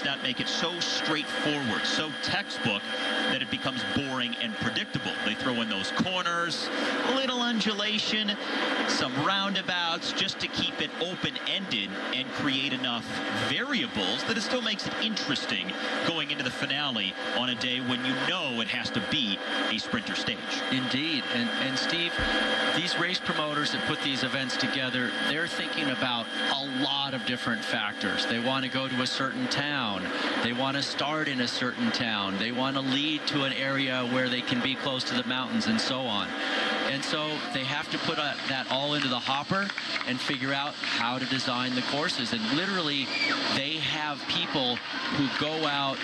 does not make it so straightforward, so textbook, that it becomes boring and predictable. They throw in those corners, a little undulation, some roundabouts, just to keep it open-ended and create enough variables that it still makes it interesting going into the finale on a day when you know it has to be a sprinter stage. Indeed. And Steve, these race promoters that put these events together, they're thinking about a lot of different factors. They want to go to a certain town. They want to start in a certain town. They want to lead to an area where they can be close to the mountains and so on. And so they have to put that all into the hopper and figure out how to design the courses. And literally, they have people who go out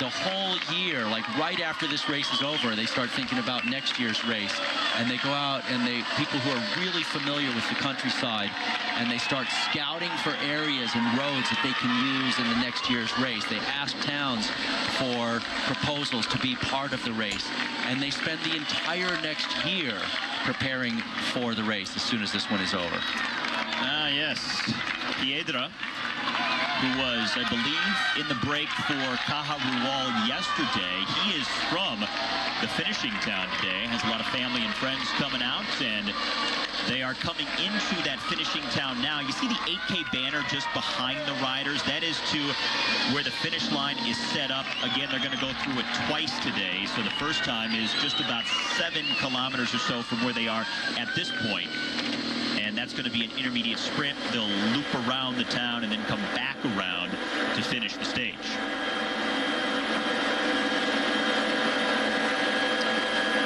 the whole year, like right after this race is over, they start thinking about next year's race. And they go out and people who are really familiar with the countryside, and they start scouting for areas and roads that they can use in the next year's race. They ask towns for proposals to be part of the race. And they spend the entire next year preparing for the race as soon as this one is over. Ah, yes. Piedra, who was, I believe, in the break for Caja Rural yesterday. He is from the finishing town today, has a lot of family and friends coming out, and they are coming into that finishing town now. You see the 8K banner just behind the riders? That is to where the finish line is set up. Again, they're going to go through it twice today, so the first time is just about 7 kilometers or so from where they are at this point. And that's going to be an intermediate sprint. They'll loop around the town and then come back around to finish the stage.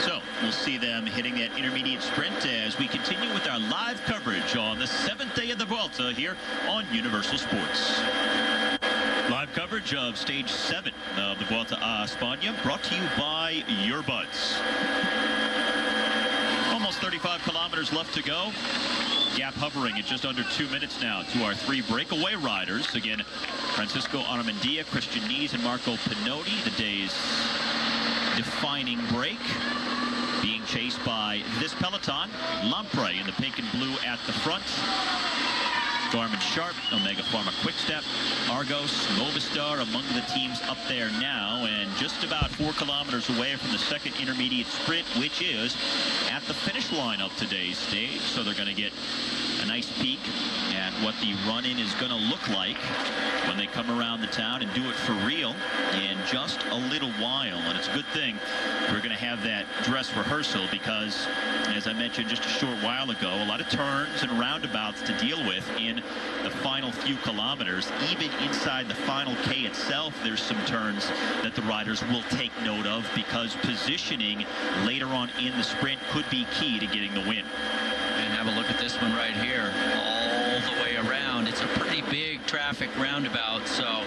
So we'll see them hitting that intermediate sprint as we continue with our live coverage on the 7th day of the Vuelta here on Universal Sports. Live coverage of stage 7 of the Vuelta a España, brought to you by Earbuds. Almost 35 kilometers left to go. Gap hovering at just under 2 minutes now to our 3 breakaway riders. Again, Francisco Armendia, Christian Nies, and Marco Pinotti, the day's defining break. Being chased by this peloton, Lampre in the pink and blue at the front. Garmin Sharp, Omega Pharma Quickstep, Argos, Movistar among the teams up there now, and just about 4 kilometers away from the second intermediate sprint, which is at the finish line of today's stage. So they're going to get a nice peek at what the run-in is going to look like when they come around the town and do it for real in just a little while. And it's a good thing we're going to have that dress rehearsal because, as I mentioned just a short while ago, a lot of turns and roundabouts to deal with in the final few kilometers. Even inside the final K itself, there's some turns that the riders will take note of because positioning later on in the sprint could be key to getting the win. And have a look at this one right here, all the way around. It's a pretty big traffic roundabout, so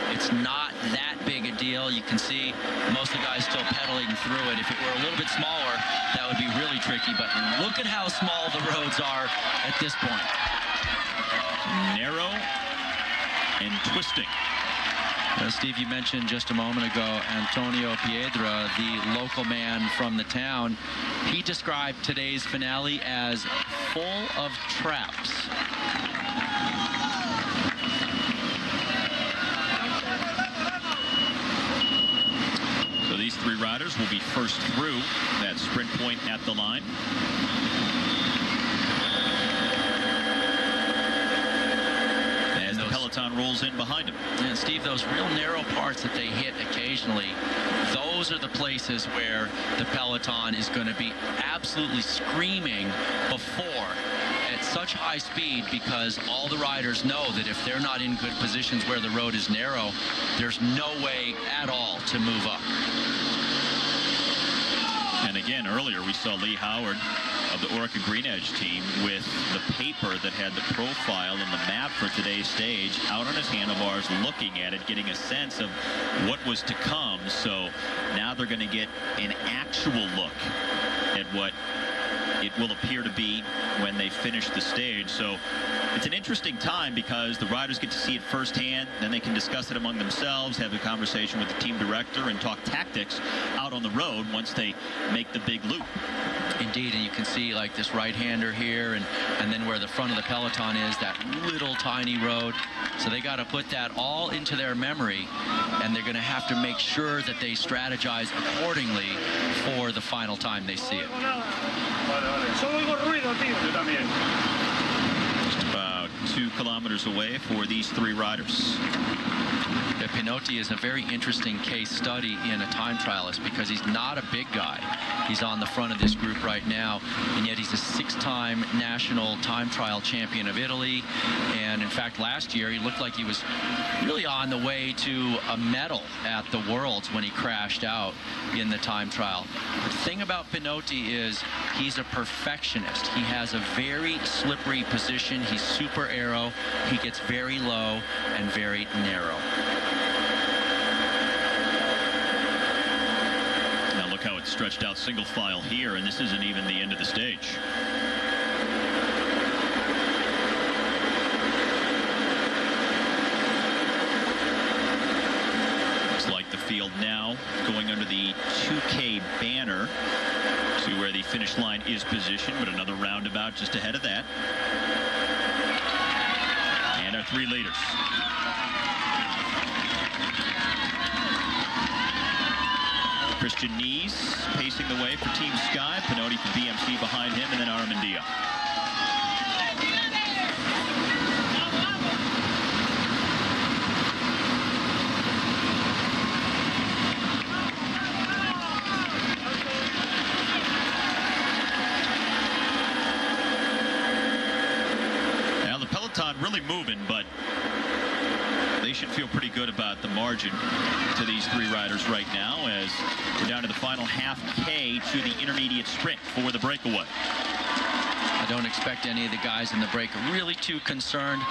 it's not that big a deal. You can see most of the guys still pedaling through it. If it were a little bit smaller, that would be really tricky, but look at how small the roads are at this point. Narrow and twisting. Steve, you mentioned just a moment ago Antonio Piedra, the local man from the town. He described today's finale as full of traps. So these 3 riders will be first through that sprint point at the line. Peloton rolls in behind him. And Steve, those real narrow parts that they hit occasionally, those are the places where the peloton is going to be absolutely screaming before at such high speed, because all the riders know that if they're not in good positions where the road is narrow, there's no way at all to move up. And again, earlier we saw Lee Howard of the Orica Green Edge team with the paper that had the profile and the map for today's stage out on his handlebars, looking at it, getting a sense of what was to come. So now they're going to get an actual look at what it will appear to be when they finish the stage. So it's an interesting time because the riders get to see it firsthand, then they can discuss it among themselves, have a conversation with the team director, and talk tactics out on the road once they make the big loop. Indeed, and you can see like this right-hander here, and then where the front of the peloton is, that little tiny road. So they got to put that all into their memory, and they're going to have to make sure that they strategize accordingly for the final time they see it. Just about 2 kilometers away for these 3 riders. Pinotti is a very interesting case study in a time trialist because he's not a big guy. He's on the front of this group right now, and yet he's a 6-time national time trial champion of Italy. And in fact, last year he looked like he was really on the way to a medal at the Worlds when he crashed out in the time trial. The thing about Pinotti is he's a perfectionist. He has a very slippery position. He's super aero. He gets very low and very narrow. How it's stretched out single file here, and this isn't even the end of the stage. Looks like the field now going under the 2K banner to where the finish line is positioned, but another roundabout just ahead of that. And our 3 leaders. Christian Knees pacing the way for Team Sky. Pinotti from BMC behind him, and then Armandia. Now the peloton really moving, but they should feel pretty good about the margin to these 3 riders right now as we're down to the final half K to the intermediate sprint for the breakaway. I don't expect any of the guys in the break really too concerned.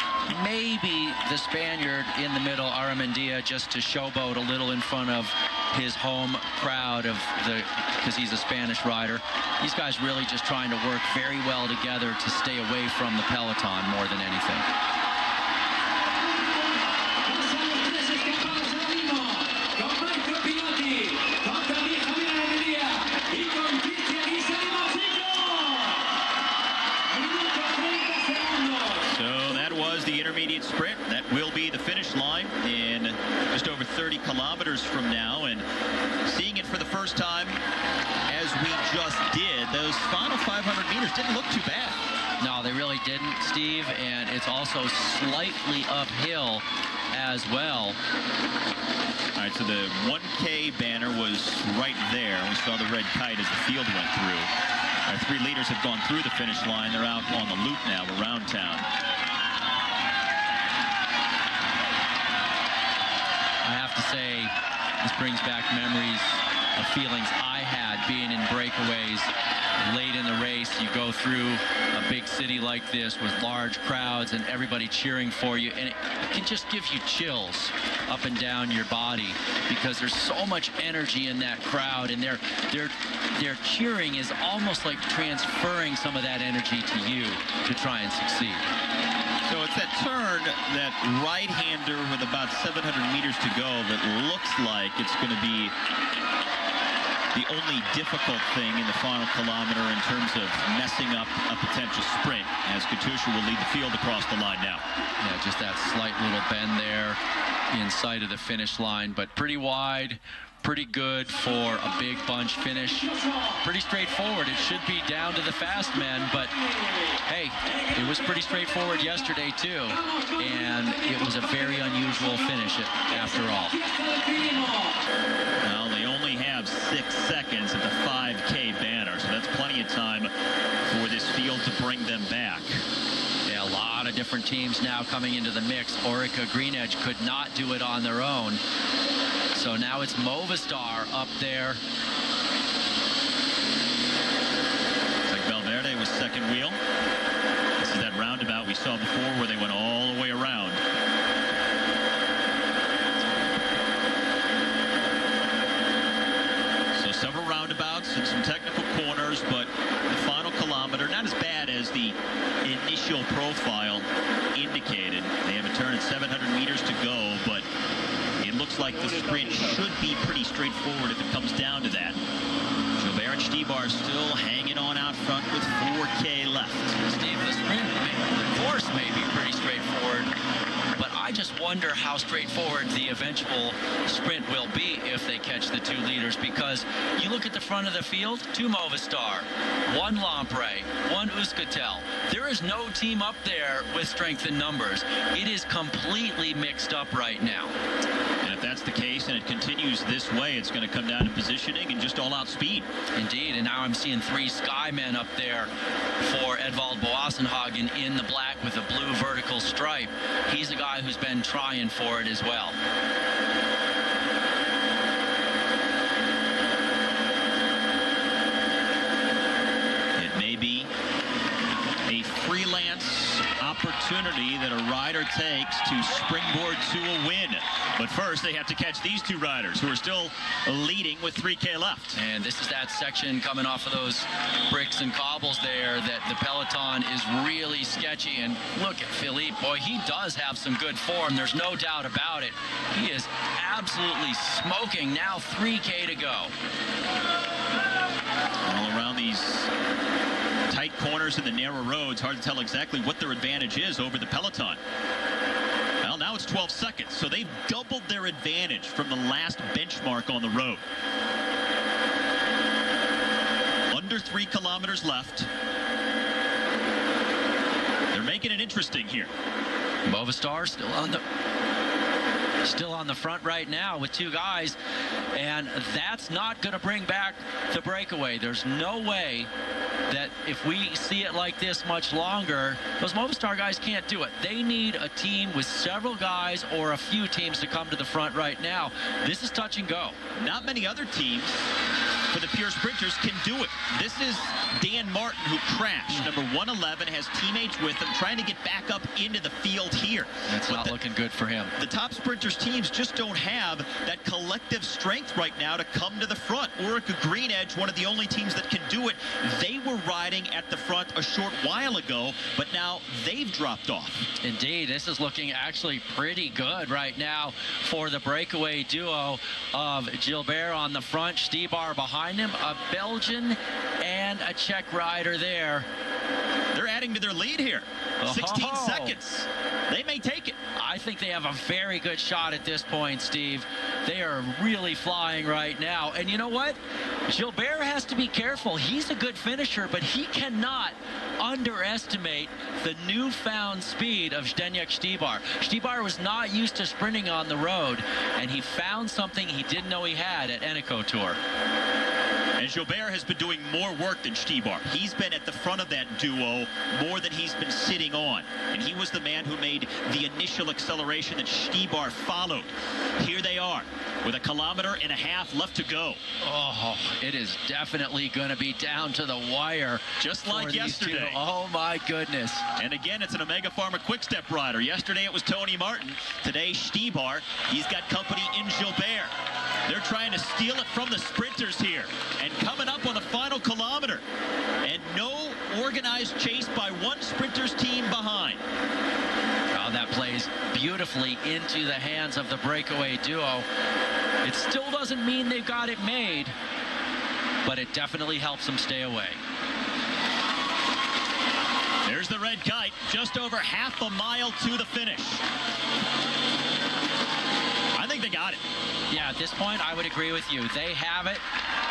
Maybe the Spaniard in the middle, Armandia, just to showboat a little in front of his home crowd because he's a Spanish rider. These guys really just trying to work very well together to stay away from the peloton more than anything. Sprint that will be the finish line in just over 30 kilometers from now, and seeing it for the first time as we just did, those final 500 meters didn't look too bad. No, they really didn't, Steve, and it's also slightly uphill as well. All right, so the 1K banner was right there. We saw the red kite as the field went through. Our 3 leaders have gone through the finish line. They're out on the loop now around town. I have to say, this brings back memories of feelings I had being in breakaways late in the race. You go through a big city like this with large crowds and everybody cheering for you, and it can just give you chills up and down your body because there's so much energy in that crowd, and their cheering is almost like transferring some of that energy to you to try and succeed. So it's that turn, that right-hander with about 700 meters to go that looks like it's going to be the only difficult thing in the final kilometer in terms of messing up a potential sprint, as Katusha will lead the field across the line now. Yeah, just that slight little bend there in sight of the finish line, but pretty wide. Pretty good for a big bunch finish. Pretty straightforward. It should be down to the fast men, but hey, it was pretty straightforward yesterday too, and it was a very unusual finish after all. Well, they only have 6 seconds at the 5K banner, so that's plenty of time for this field to bring them back. Yeah, a lot of different teams now coming into the mix. Orica Green Edge could not do it on their own. So now it's Movistar up there. It's like Valverde was second wheel. This is that roundabout we saw before where they went all the way around. So several roundabouts and some technical corners, but the final kilometer, not as bad as the initial profile indicated. They have a turn at 700 meters to go, but it looks like the sprint should be pretty straightforward if it comes down to that. Gilbert Martin Stibar still hanging on out front with 4K left. Steve, the course may be pretty straightforward, but I just wonder how straightforward the eventual sprint will be if they catch the 2 leaders, because you look at the front of the field, 2 Movistar, 1 Lampre, 1 Euskaltel. There is no team up there with strength in numbers. It is completely mixed up right now. And if that's the case and it continues this way, it's going to come down to positioning and just all-out speed. Indeed, and now I'm seeing 3 Skymen up there for Edvald Boassenhagen in the black with a blue vertical stripe. He's a guy who's been trying for it as well. It may be a freelance opportunity that a rider takes to springboard to a win. But first, they have to catch these 2 riders who are still leading with 3K left. And this is that section coming off of those bricks and cobbles there that the peloton is really sketchy. And look at Philippe. Boy, he does have some good form. There's no doubt about it. He is absolutely smoking. Now 3K to go. All around these tight corners and the narrow roads, hard to tell exactly what their advantage is over the peloton. Well, now it's 12 seconds, so they've doubled their advantage from the last benchmark on the road. Under 3 kilometers left. They're making it interesting here. Movistar still on the front right now with 2 guys, and that's not going to bring back the breakaway. There's no way that if we see it like this much longer, those Movistar guys can't do it. They need a team with several guys or a few teams to come to the front right now. This is touch and go. Not many other teams for the pure sprinters can do it. This is Dan Martin, who crashed. Number 111 has teammates with him trying to get back up into the field here. That's not looking good for him. The top sprinters teams just don't have that collective strength right now to come to the front. Orica Green Edge, one of the only teams that can do it. They were riding at the front a short while ago, but now they've dropped off. Indeed, this is looking actually pretty good right now for the breakaway duo of Gilbert on the front, Stibar behind him, a Belgian and a Czech rider there. They're adding to their lead here. 16 seconds. They may take it. I think they have a very good shot at this point, Steve. They are really flying right now. And you know what? Gilbert has to be careful. He's a good finisher, but he cannot underestimate the newfound speed of Zdeněk Stibar. Stibar was not used to sprinting on the road, and he found something he didn't know he had at Eneco Tour. And Gilbert has been doing more work than Stibar. He's been at the front of that duo more than he's been sitting on. And he was the man who made the initial acceleration that Stibar followed. Here they are with 1.5 kilometers left to go. Oh, it is definitely going to be down to the wire. Just like yesterday. Oh, my goodness. And again, it's an Omega Pharma Quick-Step rider. Yesterday it was Tony Martin. Today, Stibar. He's got company in Gilbert. They're trying to steal it from the sprinters here. And coming up on the final kilometer. And no organized chase by one sprinter's team behind. Oh, that plays beautifully into the hands of the breakaway duo. It still doesn't mean they've got it made, but it definitely helps them stay away. There's the red kite, just over half a mile to the finish. I think they got it. Yeah, at this point, I would agree with you. They have it.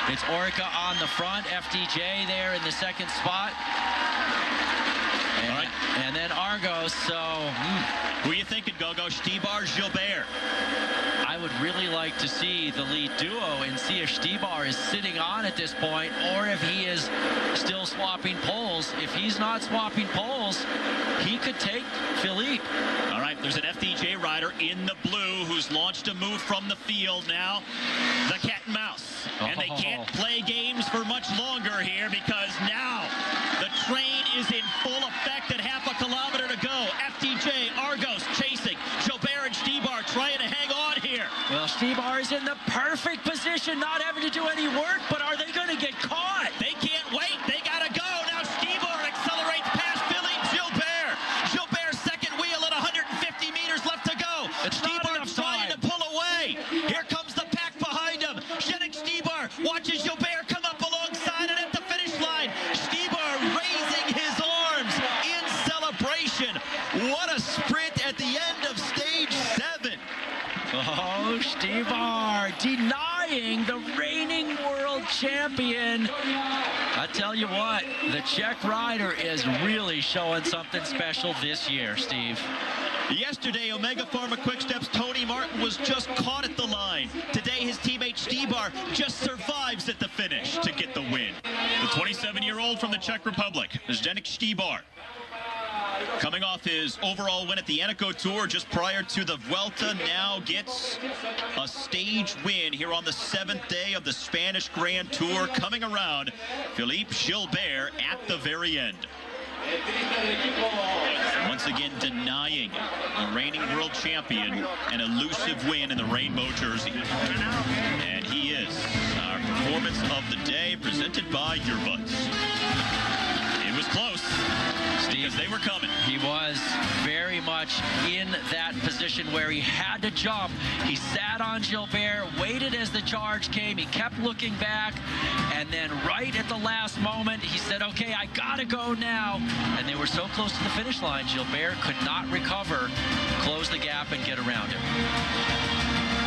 It's Orica on the front, FDJ there in the second spot. And, all right. And then Argos, so... Who are you thinking, Gogo? Stibar, Gilbert? I would really like to see the lead duo and see if Stibar is sitting on at this point or if he is still swapping poles. If he's not swapping poles, he could take Philippe. All right, there's an FDJ rider in the blue who's launched a move from the field now. The cat and mouse. And they can't play games for much longer here because now the train is in full effect at 0.5 kilometer to go. FDJ, Argos chasing. Gilbert and Stibar trying to hang on here. Well, Stibar is in the perfect position, not having to do any work, but are they going to get caught? They can't wait. They got to go. Now Stibar accelerates past Philippe Gilbert. Gilbert second wheel at 150 meters left to go. Stibar trying to pull away. Here comes the pack behind him. Zdeněk Stibar watches Gilbert come up alongside Štibar denying the reigning world champion. I tell you what, the Czech rider is really showing something special this year, Steve. Yesterday, Omega Pharma Quickstep's Tony Martin was just caught at the line. Today, his teammate Štibar just survives at the finish to get the win. The 27-year-old from the Czech Republic, Zdeněk Štibar, coming off his overall win at the Eneco Tour just prior to the Vuelta, now gets a stage win here on the 7th day of the Spanish Grand Tour, coming around Philippe Gilbert at the very end. Once again denying the reigning world champion an elusive win in the rainbow jersey. And he is our performance of the day, presented by Earbuds. It was close, Steve, because they were coming. He was very much in that position where he had to jump. He sat on Gilbert, waited as the charge came. He kept looking back, and then right at the last moment, he said, okay, I gotta go now. And they were so close to the finish line, Gilbert could not recover, close the gap, and get around him.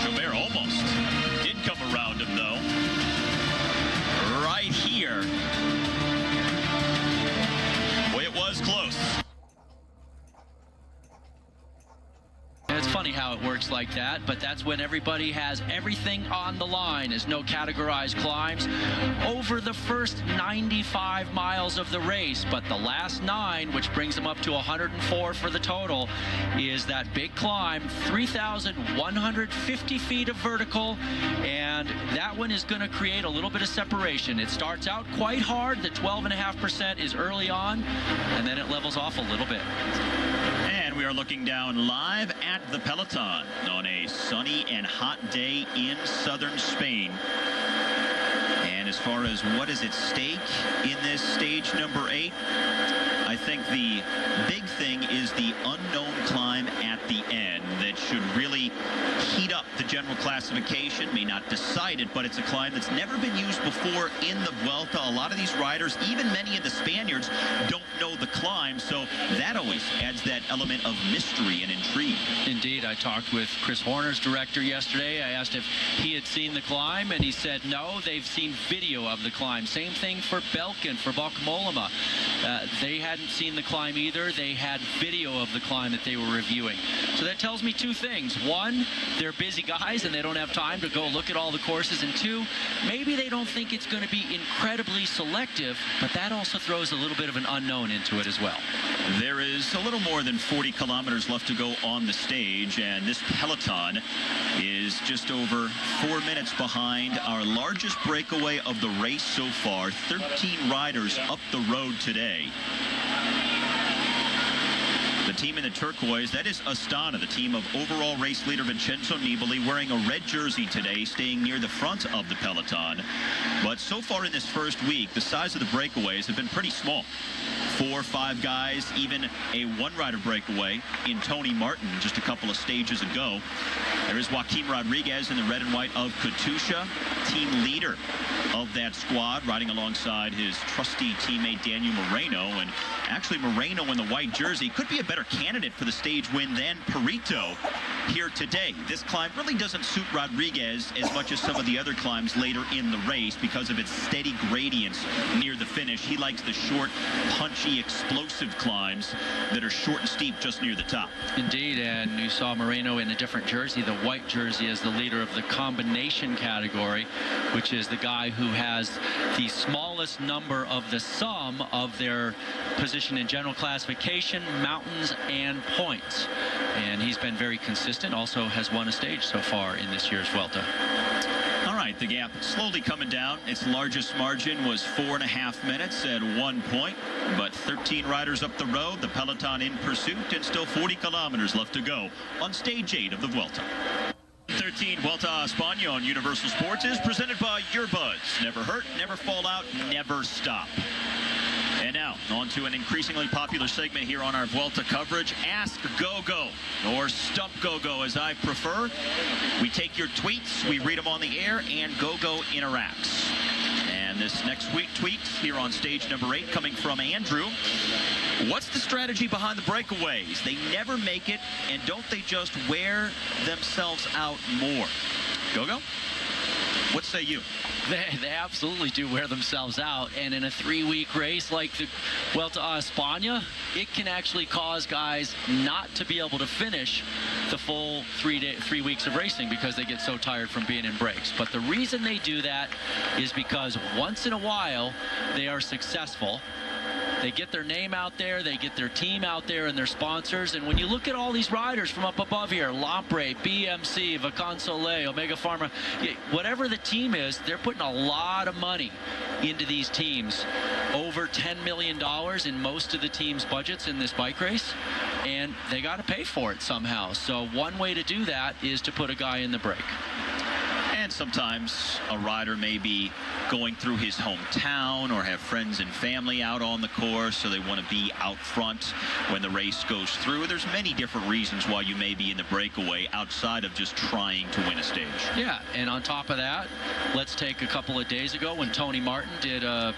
Gilbert almost did come around him, though. Right here. Boy, it was close. It's funny how it works like that, but that's when everybody has everything on the line. There's no categorized climbs over the first 95 miles of the race, but the last 9, which brings them up to 104 for the total, is that big climb, 3,150 feet of vertical, and that one is going to create a little bit of separation. It starts out quite hard. The 12.5% is early on, and then it levels off a little bit. And we are looking down live at the Peloton on a sunny and hot day in southern Spain. And as far as what is at stake in this stage number 8, I think the big thing is the unknown climb at the end that should really heat up the general classification. May not decide it, but it's a climb that's never been used before in the Vuelta. A lot of these riders, even many of the Spaniards, don't know the climb, so that always adds that element of mystery and intrigue. Indeed, I talked with Chris Horner's director yesterday. I asked if he had seen the climb, and he said no, they've seen video of the climb. Same thing for Belkin, for Bocamolima. They hadn't seen the climb either. They had video of the climb that they were reviewing. So that tells me 2 things. 1, they're busy guys and they don't have time to go look at all the courses. And 2, maybe they don't think it's going to be incredibly selective, but that also throws a little bit of an unknown into it as well. There is a little more than 40 kilometers left to go on the stage, and this Peloton is just over 4 minutes behind our largest breakaway of the race so far. 13 riders up the road today. The team in the turquoise, that is Astana, the team of overall race leader Vincenzo Nibali, wearing a red jersey today, staying near the front of the Peloton. But so far in this first week, the size of the breakaways have been pretty small. 4 or 5 guys, even a 1-rider breakaway in Tony Martin just a couple of stages ago. There is Joaquim Rodriguez in the red and white of Katusha, team leader of that squad, riding alongside his trusty teammate Daniel Moreno. And actually Moreno in the white jersey could be a better candidate for the stage win than Puerto here today. This climb really doesn't suit Rodriguez as much as some of the other climbs later in the race because of its steady gradients near the finish. He likes the short, punchy, explosive climbs that are short and steep just near the top. Indeed, and you saw Moreno in a different jersey, the white jersey, as the leader of the combination category, which is the guy who has the smallest number of the sum of their position in general classification, mountains, and points. And he's been very consistent, also has won a stage so far in this year's Vuelta. All right, the gap slowly coming down. Its largest margin was 4.5 minutes at 1 point, but 13 riders up the road, the Peloton in pursuit, and still 40 kilometers left to go on stage 8 of the Vuelta. 13 Vuelta a España on Universal Sports is presented by Earbuds. Never hurt, never fall out, never stop. And now, on to an increasingly popular segment here on our Vuelta coverage, Ask Gogo, or Stump Gogo as I prefer. We take your tweets, we read them on the air, and Gogo interacts. And this next week tweaks here on stage number 8, coming from Andrew. What's the strategy behind the breakaways? They never make it, and don't they just wear themselves out more? Go. What say you? They absolutely do wear themselves out, and in a 3-week race like the Vuelta a España, it can actually cause guys not to be able to finish the full 3 weeks of racing because they get so tired from being in breaks. But the reason they do that is because once in a while they are successful. They get their name out there, they get their team out there and their sponsors. And when you look at all these riders from up above here, Lampre, BMC, Vacansoleil, Omega Pharma, whatever the team is, they're putting a lot of money into these teams. Over $10 million in most of the team's budgets in this bike race. And they got to pay for it somehow. So one way to do that is to put a guy in the break. And sometimes a rider may be going through his hometown or have friends and family out on the course, so they want to be out front when the race goes through. There's many different reasons why you may be in the breakaway outside of just trying to win a stage. Yeah, and on top of that, let's take a couple of days ago when Tony Martin did a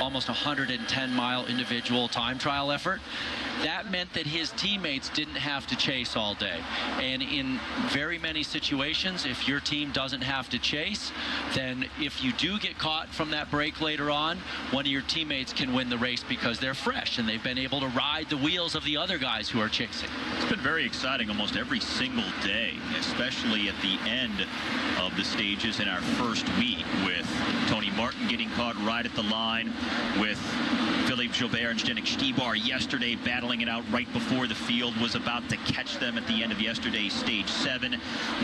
almost 110-mile individual time trial effort. That meant that his teammates didn't have to chase all day. And in very many situations, if your team doesn't have to chase, then if you do get caught from that break later on, one of your teammates can win the race because they're fresh and they've been able to ride the wheels of the other guys who are chasing. It's been very exciting almost every single day, especially at the end of the stages in our first week, with Tony Martin getting caught right at the line, with Philippe Gilbert and Zdenek Stybar yesterday battling it out right before the field was about to catch them at the end of yesterday's stage 7.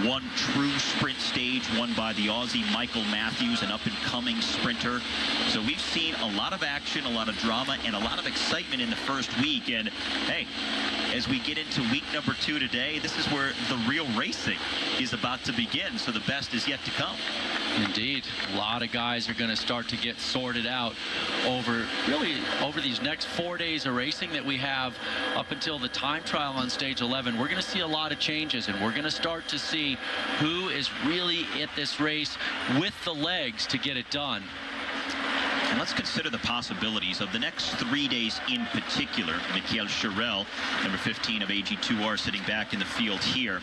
One true sprint stage won by the Aussie Michael Matthews, an up-and-coming sprinter. So we've seen a lot of action, a lot of drama, and a lot of excitement in the first week. And hey, as we get into week number 2 today, this is where the real racing is about to begin. So the best is yet to come. Indeed, a lot of guys are going to start to get sorted out over these next 4 days of racing that we have up until the time trial on stage 11. We're going to see a lot of changes, and we're going to start to see who is really at this race with the legs to get it done. And let's consider the possibilities of the next 3 days in particular. Michael Charel, number 15 of AG2R, sitting back in the field here.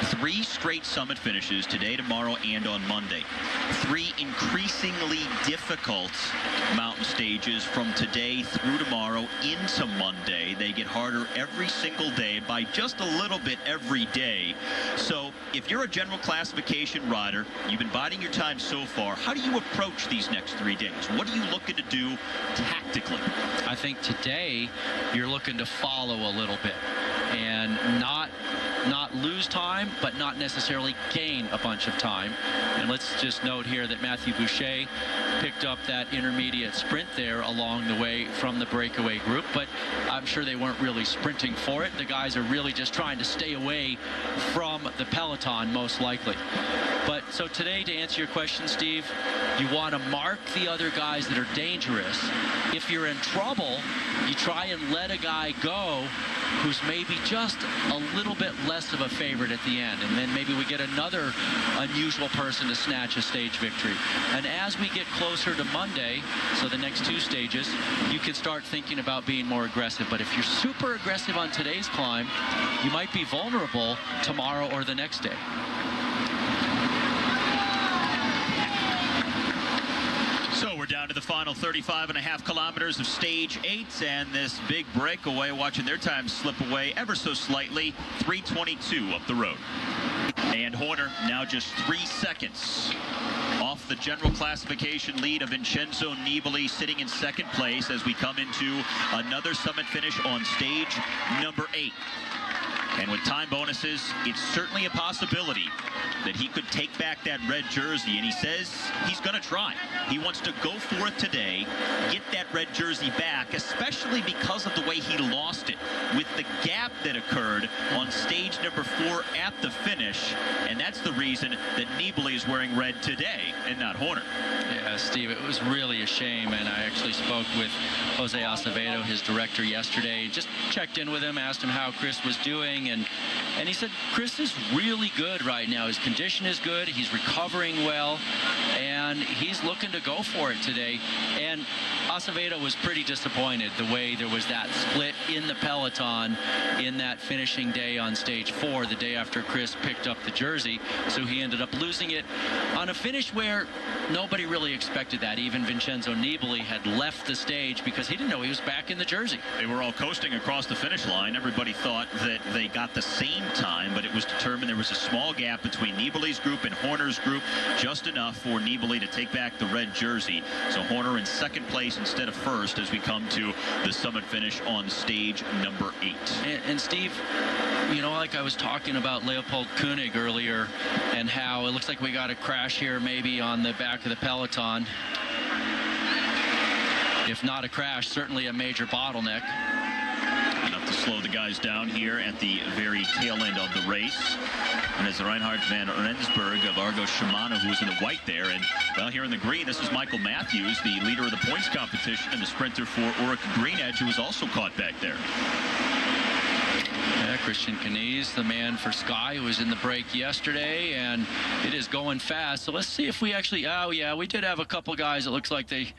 3 straight summit finishes today, tomorrow, and on Monday. 3 increasingly difficult mountain stages from today through tomorrow into Monday. They get harder every single day by just a little bit every day. So if you're a general classification rider, you've been biding your time so far, how do you approach these next 3 days? What are you looking to do tactically? I think today you're looking to follow a little bit and not lose time, but not necessarily gain a bunch of time. And let's just note here that Matthew Boucher picked up that intermediate sprint there along the way from the breakaway group, but I'm sure they weren't really sprinting for it. The guys are really just trying to stay away from the peloton, most likely. But so today, to answer your question, Steve, you want to mark the other guys that are dangerous. If you're in trouble, you try and let a guy go who's maybe just a little bit less of a favorite at the end, and then maybe we get another unusual person to snatch a stage victory. And as we get closer to Monday, so the next 2 stages, you can start thinking about being more aggressive. But if you're super aggressive on today's climb, you might be vulnerable tomorrow or the next day. So we're down to the final 35.5 kilometers of stage 8, and this big breakaway, watching their time slip away ever so slightly, 3:22 up the road. And Horner now just 3 seconds off the general classification lead of Vincenzo Nibali, sitting in 2nd place as we come into another summit finish on stage number 8. And with time bonuses, it's certainly a possibility that he could take back that red jersey, and he says he's going to try. He wants to go for it today, get that red jersey back, especially because of the way he lost it with the gap that occurred on stage number 4 at the finish. And that's the reason that Nibali is wearing red today and not Horner. Yeah, Steve, it was really a shame, and I actually spoke with Jose Acevedo, his director, yesterday. Just checked in with him, asked him how Chris was doing, going, and he said Chris is really good right now. His condition is good. He's recovering well, and he's looking to go for it today. And Acevedo was pretty disappointed the way there was that split in the peloton in that finishing day on stage 4, the day after Chris picked up the jersey. So he ended up losing it on a finish where nobody really expected that. Even Vincenzo Nibali had left the stage because he didn't know he was back in the jersey. They were all coasting across the finish line. Everybody thought that they got the same time, but it was determined there was a small gap between Nibali's group and Horner's group, just enough for Nibali to take back the red jersey. So Horner in second place instead of first as we come to the summit finish on stage number 8. And Steve, you know, like I was talking about Leopold Koenig earlier and how it looks like we got a crash here maybe on the back of the peloton. If not a crash, certainly a major bottleneck. Enough to slow the guys down here at the very tail end of the race. And it's Reinhard van Rensburg of Argo Shimano who's in the white there. And, well, here in the green, this is Michael Matthews, the leader of the points competition, and the sprinter for Orica Greenedge, who was also caught back there. Yeah, Christian Knies, the man for Sky, who was in the break yesterday, and it is going fast. So let's see if we actually, oh yeah, we did have a couple guys. It looks like they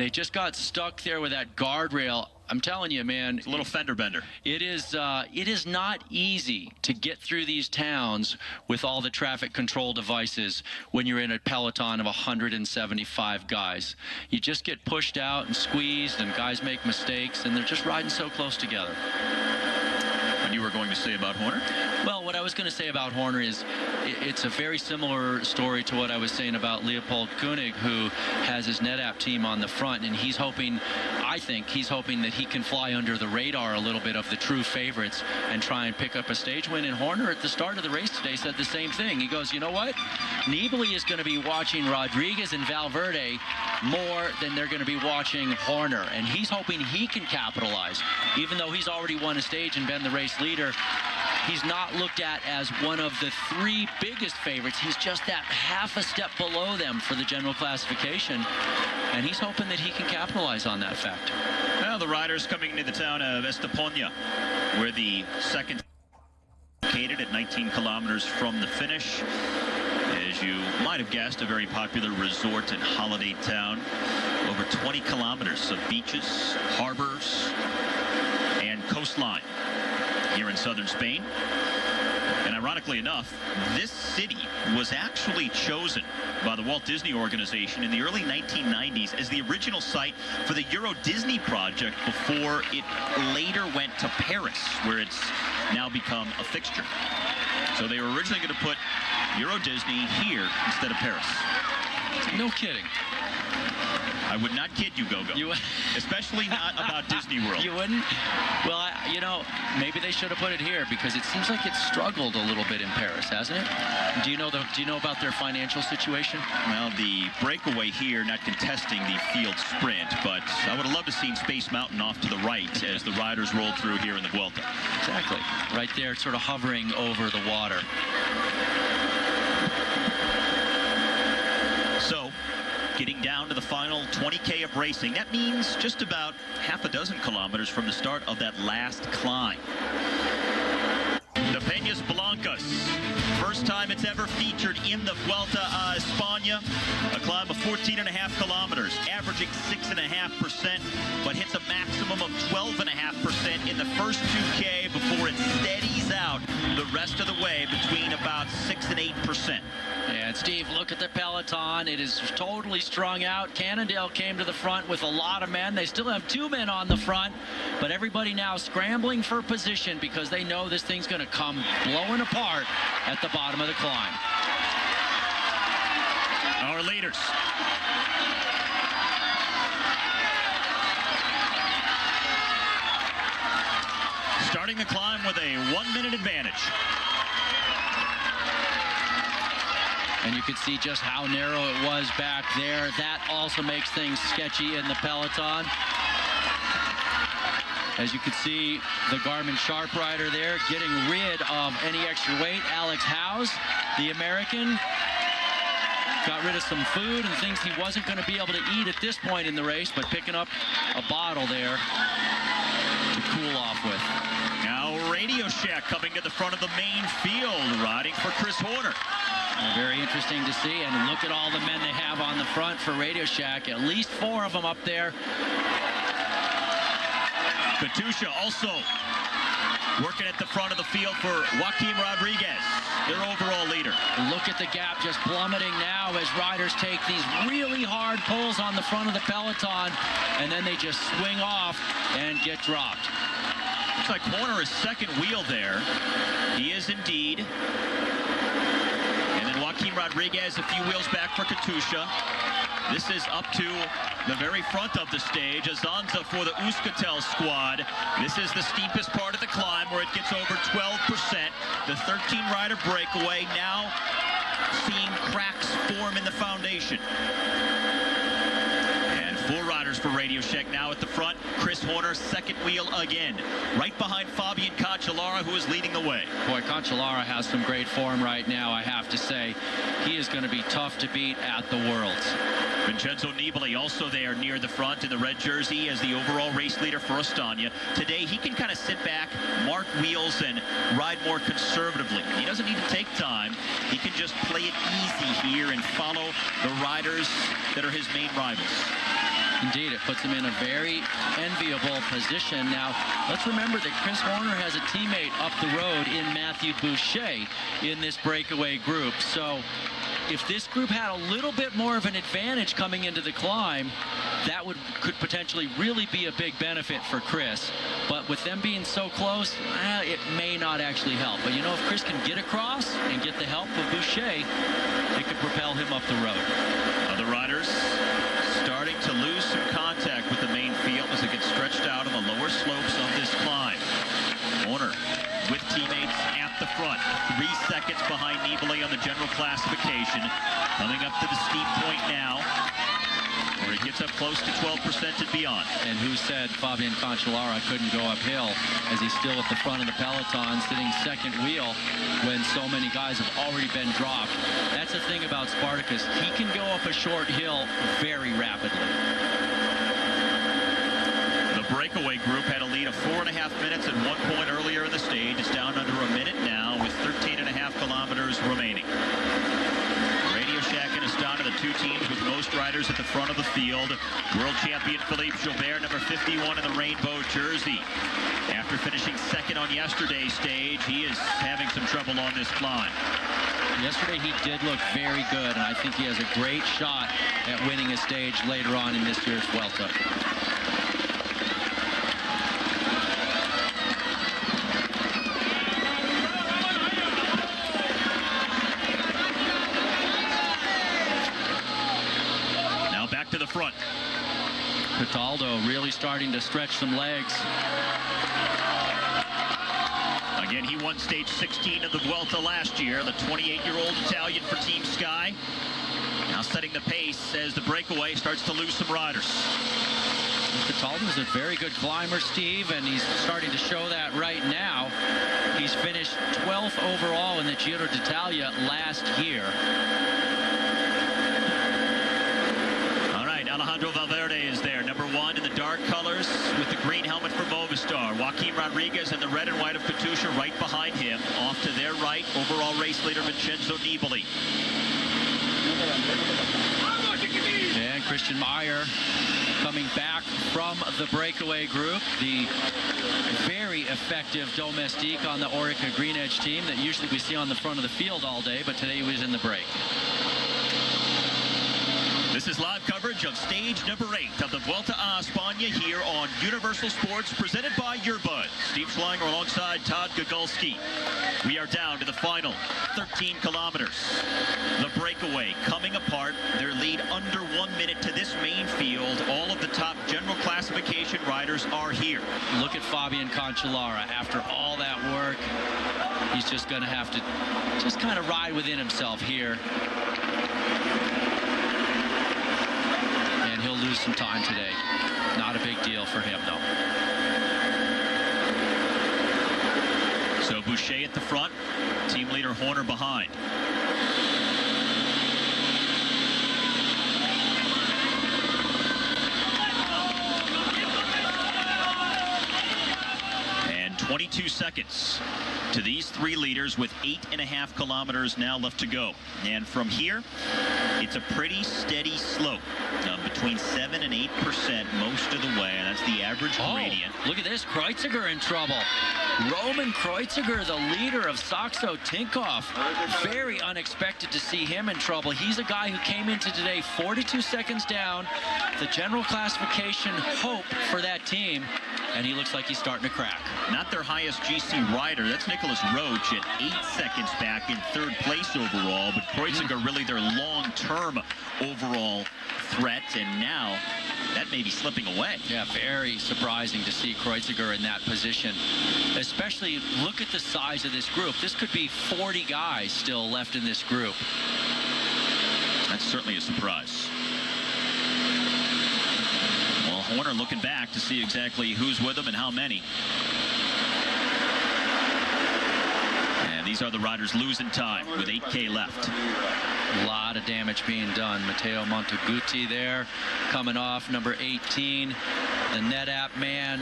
just got stuck there with that guardrail. I'm telling you, man, it's a little fender bender. It is not easy to get through these towns with all the traffic control devices when you're in a peloton of 175 guys. You just get pushed out and squeezed, and guys make mistakes, and they're just riding so close together. What you were going to say about Horner? Well, what I was going to say about Horner is it's a very similar story to what I was saying about Leopold Koenig, who has his NetApp team on the front, and he's hoping, I think, he's hoping that he can fly under the radar a little bit of the true favorites and try and pick up a stage win. And Horner at the start of the race today said the same thing. He goes, you know what? Nibali is going to be watching Rodriguez and Valverde more than they're going to be watching Horner, and he's hoping he can capitalize. Even though he's already won a stage and been the race leader, he's not looked at as one of the 3 biggest favorites. He's just that half a step below them for the general classification, and he's hoping that he can capitalize on that fact. Well, the riders coming into the town of Estepona, where the second located at 19 kilometers from the finish. As you might have guessed, a very popular resort and holiday town. Over 20 kilometers of beaches, harbors, and coastline here in southern Spain. And ironically enough, this city was actually chosen by the Walt Disney Organization in the early 1990s as the original site for the Euro Disney project before it later went to Paris, where it's now become a fixture. So they were originally going to put Euro Disney here instead of Paris. No kidding. I would not kid you, Gogo. Especially not about Disney World. You wouldn't? Well, you know, maybe they should have put it here because it seems like it's struggled a little bit in Paris, hasn't it? Do you know about their financial situation? Well, the breakaway here, not contesting the field sprint, but I would have loved to have seen Space Mountain off to the right as the riders rolled through here in the Vuelta. Exactly. Right there, sort of hovering over the water. So, getting down to the final 20K of racing. That means just about half a dozen kilometers from the start of that last climb. The Peñas Blancas. First time it's ever featured in the Vuelta a España. A climb of 14.5 kilometers, averaging 6.5%, but hits a maximum of 12.5% in the first 2K before it steadies out the rest of the way between about 6 and 8%. And Steve, look at the peloton. It is totally strung out. Cannondale came to the front with a lot of men. They still have 2 men on the front, but everybody now scrambling for position because they know this thing's going to come blowing apart at the bottom of the climb. Our leaders. Starting the climb with a 1-minute advantage. And you can see just how narrow it was back there. That also makes things sketchy in the peloton. As you can see, the Garmin Sharp rider there getting rid of any extra weight. Alex Howes, the American, got rid of some food and things he wasn't going to be able to eat at this point in the race, but picking up a bottle there to cool off with. Now, Rady Radio Shack coming to the front of the main field, riding for Chris Horner. Very interesting to see, and look at all the men they have on the front for Radio Shack. At least 4 of them up there. Katusha also working at the front of the field for Joaquin Rodriguez, their overall leader. Look at the gap just plummeting now as riders take these really hard pulls on the front of the peloton, and then they just swing off and get dropped. Looks like Horner is second wheel there. He is indeed. And then Joaquin Rodriguez a few wheels back for Katusha. This is up to the very front of the stage. Azanza for the Euskaltel squad. This is the steepest part of the climb where it gets over 12%. The 13-rider breakaway now seeing cracks form in the foundation. And 4 riders for Radio Shack now at the front. Chris Horner, second wheel again. Right behind Fabian Cancellara, who is leading the way. Boy, Cancellara has some great form right now, I have to say. He is going to be tough to beat at the Worlds. Vincenzo Nibali also there near the front in the red jersey as the overall race leader for Astana. Today he can kind of sit back, mark wheels, and ride more conservatively. He doesn't need to take time. He can just play it easy here and follow the riders that are his main rivals. Indeed, it puts him in a very enviable position. Now, let's remember that Chris Horner has a teammate up the road in Matthew Boucher in this breakaway group. So if this group had a little bit more of an advantage coming into the climb, that could potentially really be a big benefit for Chris. But with them being so close, it may not actually help. But you know, if Chris can get across and get the help of Boucher, it could propel him up the road. Other riders starting to lose some contact with the main field as it gets stretched out on the lower slopes of this climb. Horner with teammates at the front, 3 seconds behind Nibali on the general classification. Coming up to the steep point now, where it gets up close to 12% and beyond. And who said Fabian Cancellara couldn't go uphill, as he's still at the front of the peloton, sitting second wheel when so many guys have already been dropped. That's the thing about Spartacus. He can go up a short hill very rapidly. The breakaway group had a lead of 4.5 minutes at one point earlier in the stage. It's down under a minute now with 13.5 kilometers remaining. Radio Shack and Astana, the 2 teams with most riders at the front of the field. World champion Philippe Gilbert, number 51 in the rainbow jersey. After finishing second on yesterday's stage, he is having some trouble on this climb. Yesterday he did look very good, and I think he has a great shot at winning a stage later on in this year's Vuelta. Now back to the front. Cataldo really starting to stretch some legs. Again, he won stage 16 of the Vuelta last year, the 28-year-old Italian for Team Sky. Now setting the pace as the breakaway starts to lose some riders. Cataldo is a very good climber, Steve, and he's starting to show that right now. He's finished 12th overall in the Giro d'Italia last year. All right, Alejandro Valverde is there, number 1 in the dark colors with the green helmet for Movistar. Joaquin Rodriguez in the red and white of Katusha right behind him. Off to their right, overall race leader Vincenzo Nibali. And Christian Meyer coming back from the breakaway group. The very effective Domestique on the Orica Green Edge team that usually we see on the front of the field all day, but today he was in the break. This is live coverage of stage number 8 of the Vuelta a España here on Universal Sports, presented by Yearbud. Steve Schlanger alongside Todd Gogulski. We are down to the final 13 kilometers. The breakaway coming apart. Their lead under 1 minute to this main field. All of the top general classification riders are here. Look at Fabian Cancellara. After all that work, he's just going to have to just kind of ride within himself here. He'll lose some time today. Not a big deal for him, though. So Boucher at the front, team leader Horner behind. And 22 seconds to these three leaders with 8.5 kilometers now left to go. And from here, it's a pretty steady slope, between 7 and 8% most of the way. And that's the average gradient. Look at this, Kreuziger in trouble. Roman Kreuziger, the leader of Saxo Tinkoff. Very unexpected to see him in trouble. He's a guy who came into today 42 seconds down. The general classification hope for that team, and he looks like he's starting to crack. Not their highest GC rider. That's Nicholas Roach at 8 seconds back in 3rd place overall, but Kreuziger really their long-term overall threat, and now that may be slipping away. Yeah, very surprising to see Kreuziger in that position. Especially, look at the size of this group. This could be 40 guys still left in this group. That's certainly a surprise. Well, Horner looking back to see exactly who's with him and how many. And these are the riders losing time with 8K left. A lot of damage being done. Matteo Monteguti there, coming off number 18. The NetApp man,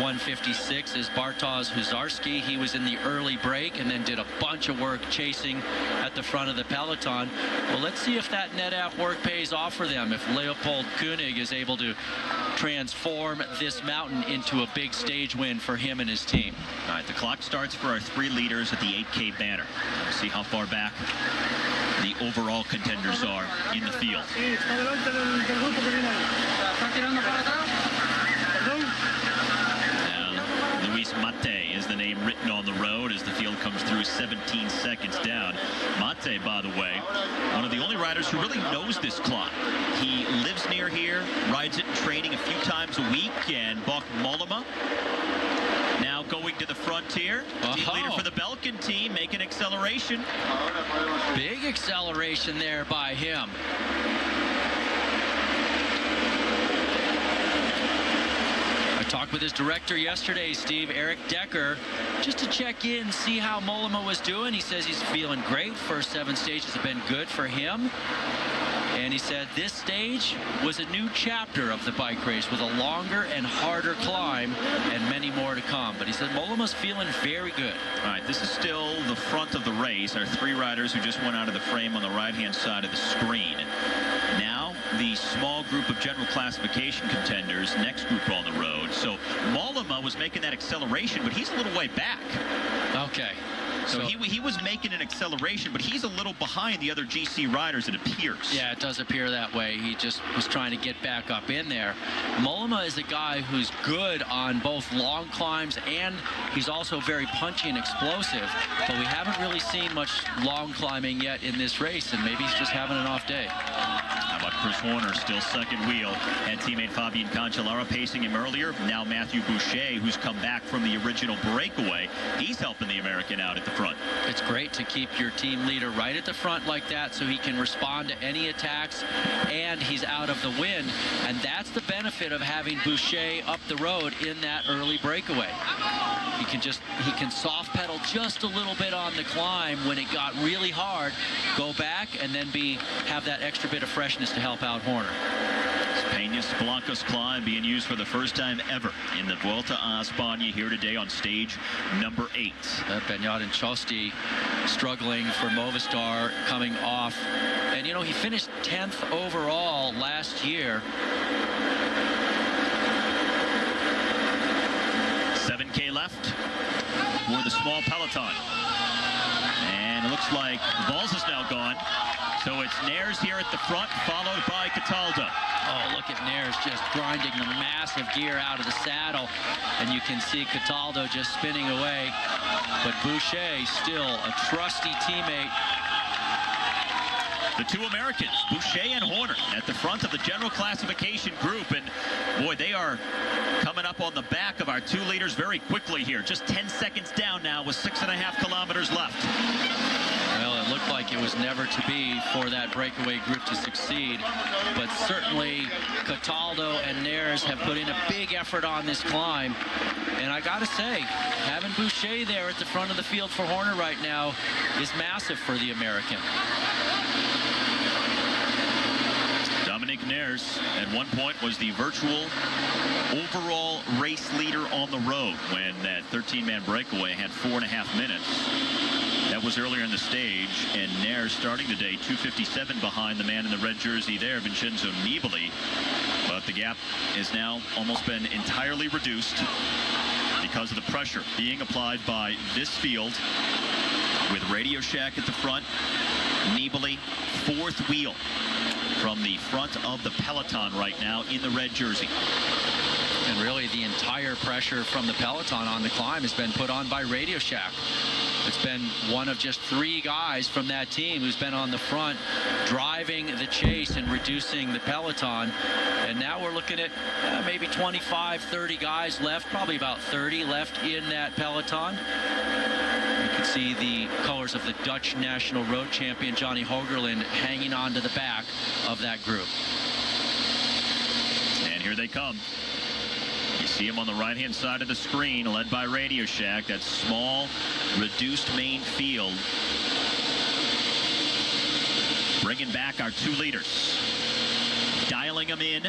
156, is Bartosz Huzarski. He was in the early break and then did a bunch of work chasing at the front of the peloton. Well, let's see if that NetApp work pays off for them, if Leopold Koenig is able to transform this mountain into a big stage win for him and his team. All right, the clock starts for our three leaders at the 8K banner. We'll see how far back the overall contenders are in the field. Now, Luis Mate is the name written on the road as the field comes through 17 seconds down. Mate, by the way, one of the only riders who really knows this clock. He lives near here, rides it in training a few times a week, and Bach Mollema now going to the frontier. Team leader for the Belkin team, making acceleration. Big acceleration there by him. I talked with his director yesterday, Steve, Eric Decker, just to check in, see how Mollema was doing. He says he's feeling great. First 7 stages have been good for him. And he said this stage was a new chapter of the bike race with a longer and harder climb and many more to come. But he said Mollema's feeling very good. All right, this is still the front of the race. Our three riders who just went out of the frame on the right-hand side of the screen. Now, the small group of general classification contenders, next group on the road. So Mollema was making that acceleration, but he's a little way back. Okay. So he was making an acceleration, but he's a little behind the other GC riders, it appears. Yeah, it does appear that way. He just was trying to get back up in there. Mollema is a guy who's good on both long climbs, and he's also very punchy and explosive, but we haven't really seen much long climbing yet in this race, and maybe he's just having an off day. How about Chris Horner, still second wheel, and teammate Fabian Cancellara pacing him earlier. Now Matthew Boucher, who's come back from the original breakaway, he's helping the American out at the front. It's great to keep your team leader right at the front like that so he can respond to any attacks, and he's out of the wind, and that's the benefit of having Boucher up the road in that early breakaway. He can soft pedal just a little bit on the climb when it got really hard, go back, and then have that extra bit of freshness to help out Horner. Peñas Blancos climb being used for the first time ever in the Vuelta a España here today on stage number 8. Beñat and Chosti struggling for Movistar coming off. And, you know, he finished 10th overall last year. 7K left for the small peloton. And it looks like Valls is now gone. So it's Nares here at the front, followed by Cataldo. Oh, look at Nares just grinding the massive gear out of the saddle. And you can see Cataldo just spinning away. But Boucher still a trusty teammate. The two Americans, Boucher and Horner, at the front of the general classification group. And boy, they are coming up on the back of our two leaders very quickly here. Just 10 seconds down now with 6.5 kilometers left. Well, it looked like it was never to be for that breakaway group to succeed. But certainly, Cataldo and Nares have put in a big effort on this climb. And I got to say, having Boucher there at the front of the field for Horner right now is massive for the American. Dominique Nares at one point was the virtual overall race leader on the road when that 13-man breakaway had 4.5 minutes. That was earlier in the stage, and Nares starting the day 2:57 behind the man in the red jersey there, Vincenzo Nibali. But the gap has now almost been entirely reduced because of the pressure being applied by this field with Radio Shack at the front. Nibali, fourth wheel from the front of the peloton right now in the red jersey. And really the entire pressure from the peloton on the climb has been put on by Radio Shack. It's been one of just 3 guys from that team who's been on the front driving the chase and reducing the peloton. And now we're looking at maybe 25, 30 guys left, probably about 30 left in that peloton. You can see the colors of the Dutch national road champion Johnny Hogerland hanging on to the back of that group. And here they come. You see him on the right-hand side of the screen, led by Radio Shack. That small, reduced main field. Bringing back our 2 leaders. Dialing them in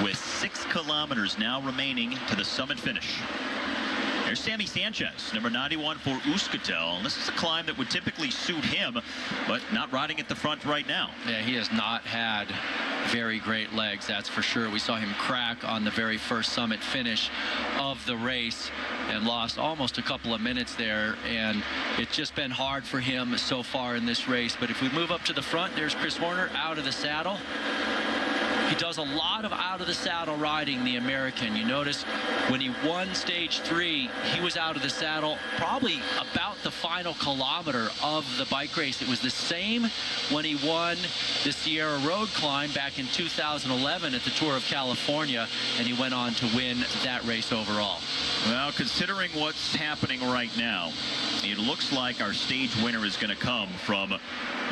with 6 kilometers now remaining to the summit finish. There's Sammy Sanchez, number 91 for Euskaltel. This is a climb that would typically suit him, but not riding at the front right now. Yeah, he has not had very great legs, that's for sure. We saw him crack on the very first summit finish of the race and lost almost a couple of minutes there, and it's just been hard for him so far in this race. But if we move up to the front, there's Chris Horner out of the saddle. He does a lot of out of the saddle riding, the American. You notice when he won stage 3, he was out of the saddle probably about the final kilometer of the bike race. It was the same when he won the Sierra Road climb back in 2011 at the Tour of California, and he went on to win that race overall. Well, considering what's happening right now, it looks like our stage winner is going to come from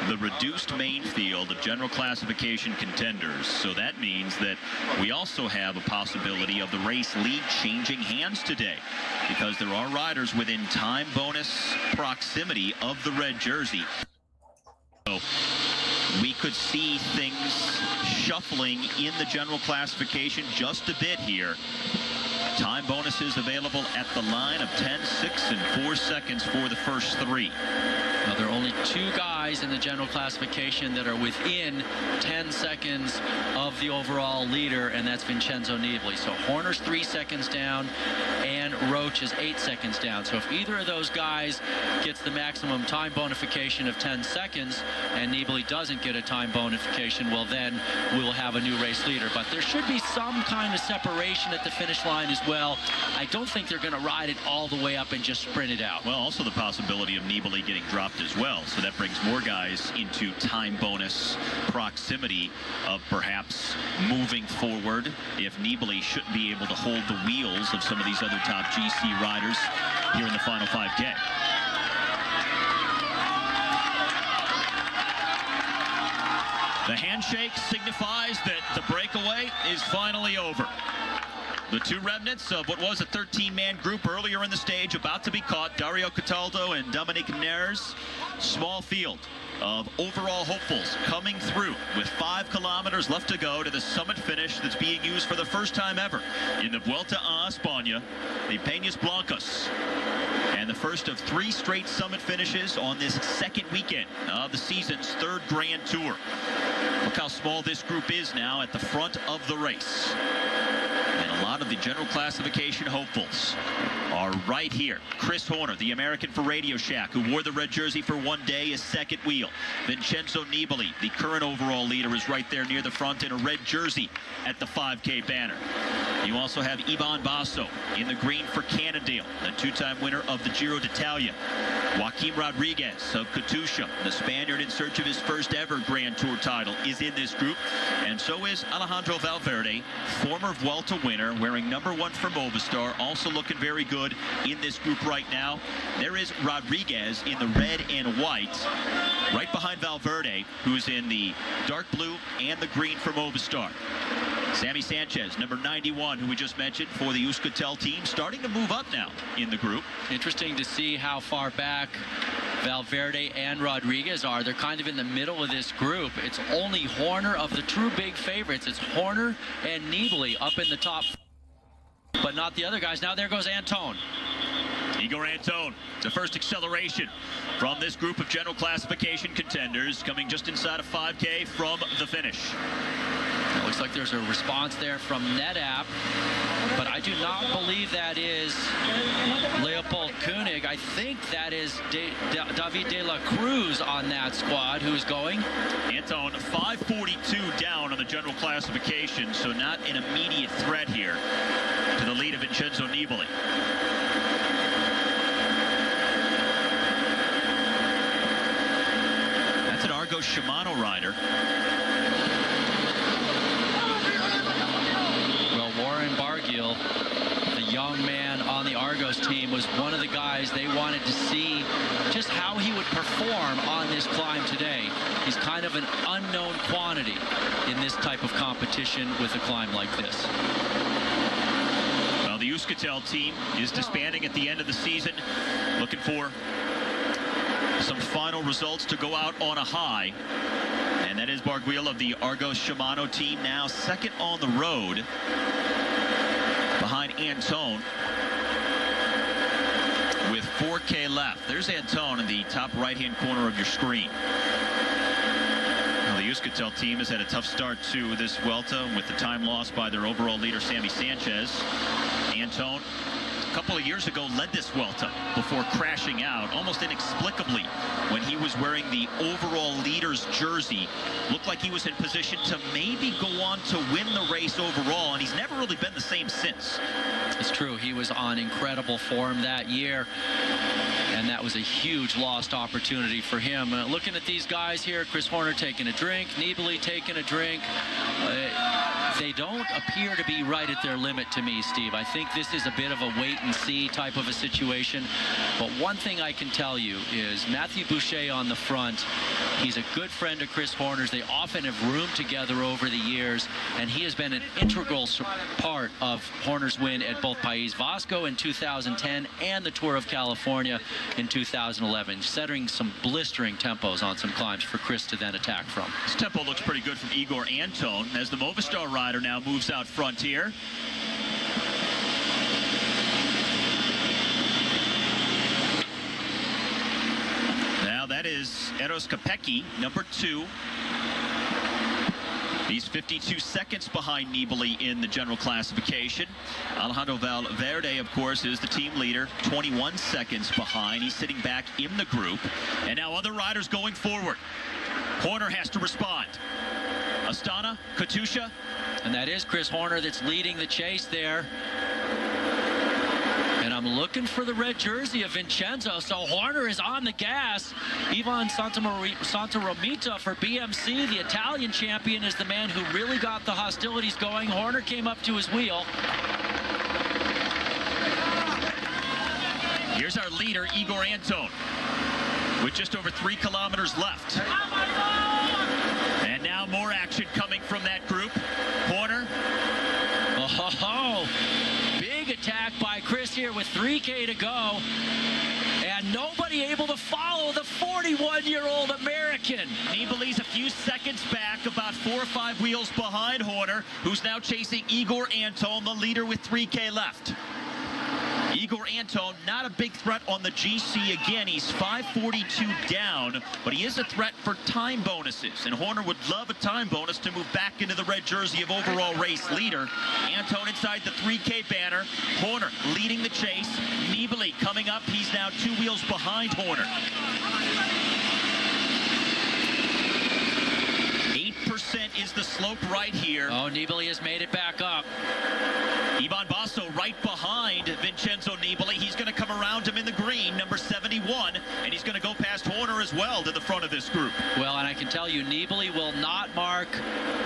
the reduced main field of general classification contenders. So that means that we also have a possibility of the race lead changing hands today, because there are riders within time bonus proximity of the red jersey. So we could see things shuffling in the general classification just a bit here. Time bonuses available at the line of 10, 6, and 4 seconds for the first 3. Now, there are only 2 guys in the general classification that are within 10 seconds of the overall leader, and that's Vincenzo Nibali. So Horner's 3 seconds down, and Roach is 8 seconds down. So if either of those guys gets the maximum time bonification of 10 seconds, and Nibali doesn't get a time bonification, well, then we'll have a new race leader. But there should be some kind of separation at the finish line as well. I don't think they're going to ride it all the way up and just sprint it out. Well, also the possibility of Nibali getting dropped as well, so that brings more guys into time bonus proximity of perhaps moving forward if Nibali shouldn't be able to hold the wheels of some of these other top GC riders here in the final 5K. The handshake signifies that the breakaway is finally over. The 2 remnants of what was a 13-man group earlier in the stage about to be caught. Dario Cataldo and Dominique Nares. Small field of overall hopefuls coming through with 5 kilometers left to go to the summit finish that's being used for the first time ever in the Vuelta a España, the Peñas Blancas. And the first of 3 straight summit finishes on this second weekend of the season's 3rd Grand Tour. Look how small this group is now at the front of the race. And a lot of the general classification hopefuls are right here. Chris Horner, the American for Radio Shack, who wore the red jersey for 1 day, his second wheel. Vincenzo Nibali, the current overall leader, is right there near the front in a red jersey at the 5K banner. You also have Ivan Basso in the green for Cannondale, the 2-time winner of the Giro d'Italia. Joaquim Rodriguez of Katusha, the Spaniard in search of his first ever Grand Tour title, is in this group. And so is Alejandro Valverde, former Vuelta winner, wearing number 1 for Movistar, also looking very good in this group right now. There is Rodriguez in the red and white, right behind Valverde, who's in the dark blue and the green for Movistar. Sammy Sanchez, number 91, who we just mentioned for the Euskaltel team, starting to move up now in the group. Interesting to see how far back Valverde and Rodriguez are. They're kind of in the middle of this group. It's only Horner of the true big favorites. It's Horner and Nibali up in the top, but not the other guys. Now there goes Antone. Igor Antone, the first acceleration from this group of general classification contenders, coming just inside of 5K from the finish. It looks like there's a response there from NetApp, but I do not believe that is Leopold Koenig. I think that is David de la Cruz on that squad who's going. Antone, 5:42 down on the general classification, so not an immediate threat here to the lead of Vincenzo Nibali. That's an Argo Shimano rider. Well, Warren Bargiel, the young man on the Argos team, was one of the guys they wanted to see just how he would perform on this climb today. He's kind of an unknown quantity in this type of competition with a climb like this. Well, the Euskaltel team is disbanding at the end of the season, looking for some final results to go out on a high. And that is Barguil of the Argos Shimano team, now second on the road behind Antone with 4K left. There's Antone in the top right-hand corner of your screen. Well, the Euskaltel team has had a tough start to this Vuelta with the time lost by their overall leader, Sammy Sanchez. Antone, a couple of years ago, led this Vuelta before crashing out almost inexplicably when he was wearing the overall leader's jersey. Looked like he was in position to maybe go on to win the race overall, and he's never really been the same since. It's true. He was on incredible form that year, and that was a huge lost opportunity for him. Looking at these guys here, Chris Horner taking a drink, Nibali taking a drink. They don't appear to be right at their limit to me, Steve. I think this is a bit of a wait-and-see type of a situation. But one thing I can tell you is Matthew Boucher on the front, he's a good friend of Chris Horner's. They often have roomed together over the years, and he has been an integral part of Horner's win at both País Vasco in 2010 and the Tour of California in 2011, setting some blistering tempos on some climbs for Chris to then attack from. This tempo looks pretty good from Igor Antone as the Movistar rider now moves out front here. Now that is Eros Kopecky, number 2. He's 52 seconds behind Nibali in the general classification. Alejandro Valverde, of course, is the team leader, 21 seconds behind. He's sitting back in the group. And now other riders going forward. Horner has to respond. Astana, Katusha. And that is Chris Horner that's leading the chase there. And I'm looking for the red jersey of Vincenzo. So Horner is on the gas. Ivan Santaromita for BMC, the Italian champion, is the man who really got the hostilities going. Horner came up to his wheel. Here's our leader, Igor Antone, with just over 3 kilometers left. And now more action coming from that group. Horner. Oh, big attack by Chris here with 3K to go. And nobody able to follow the 41-year-old American. Nibali's a few seconds back, about 4 or 5 wheels behind Horner, who's now chasing Igor Antone, the leader with 3K left. Igor Antone, not a big threat on the GC again. He's 5:42 down, but he is a threat for time bonuses. And Horner would love a time bonus to move back into the red jersey of overall race leader. Antone inside the 3K banner. Horner leading the chase. Nibali coming up. He's now 2 wheels behind Horner. 8% is the slope right here. Oh, Nibali has made it back up. Ivan Basso right behind Vincenzo Nibali. He's going to come around him in the green, number 71, and he's going to go past Horner as well to the front of this group. Well, and I can tell you, Nibali will not mark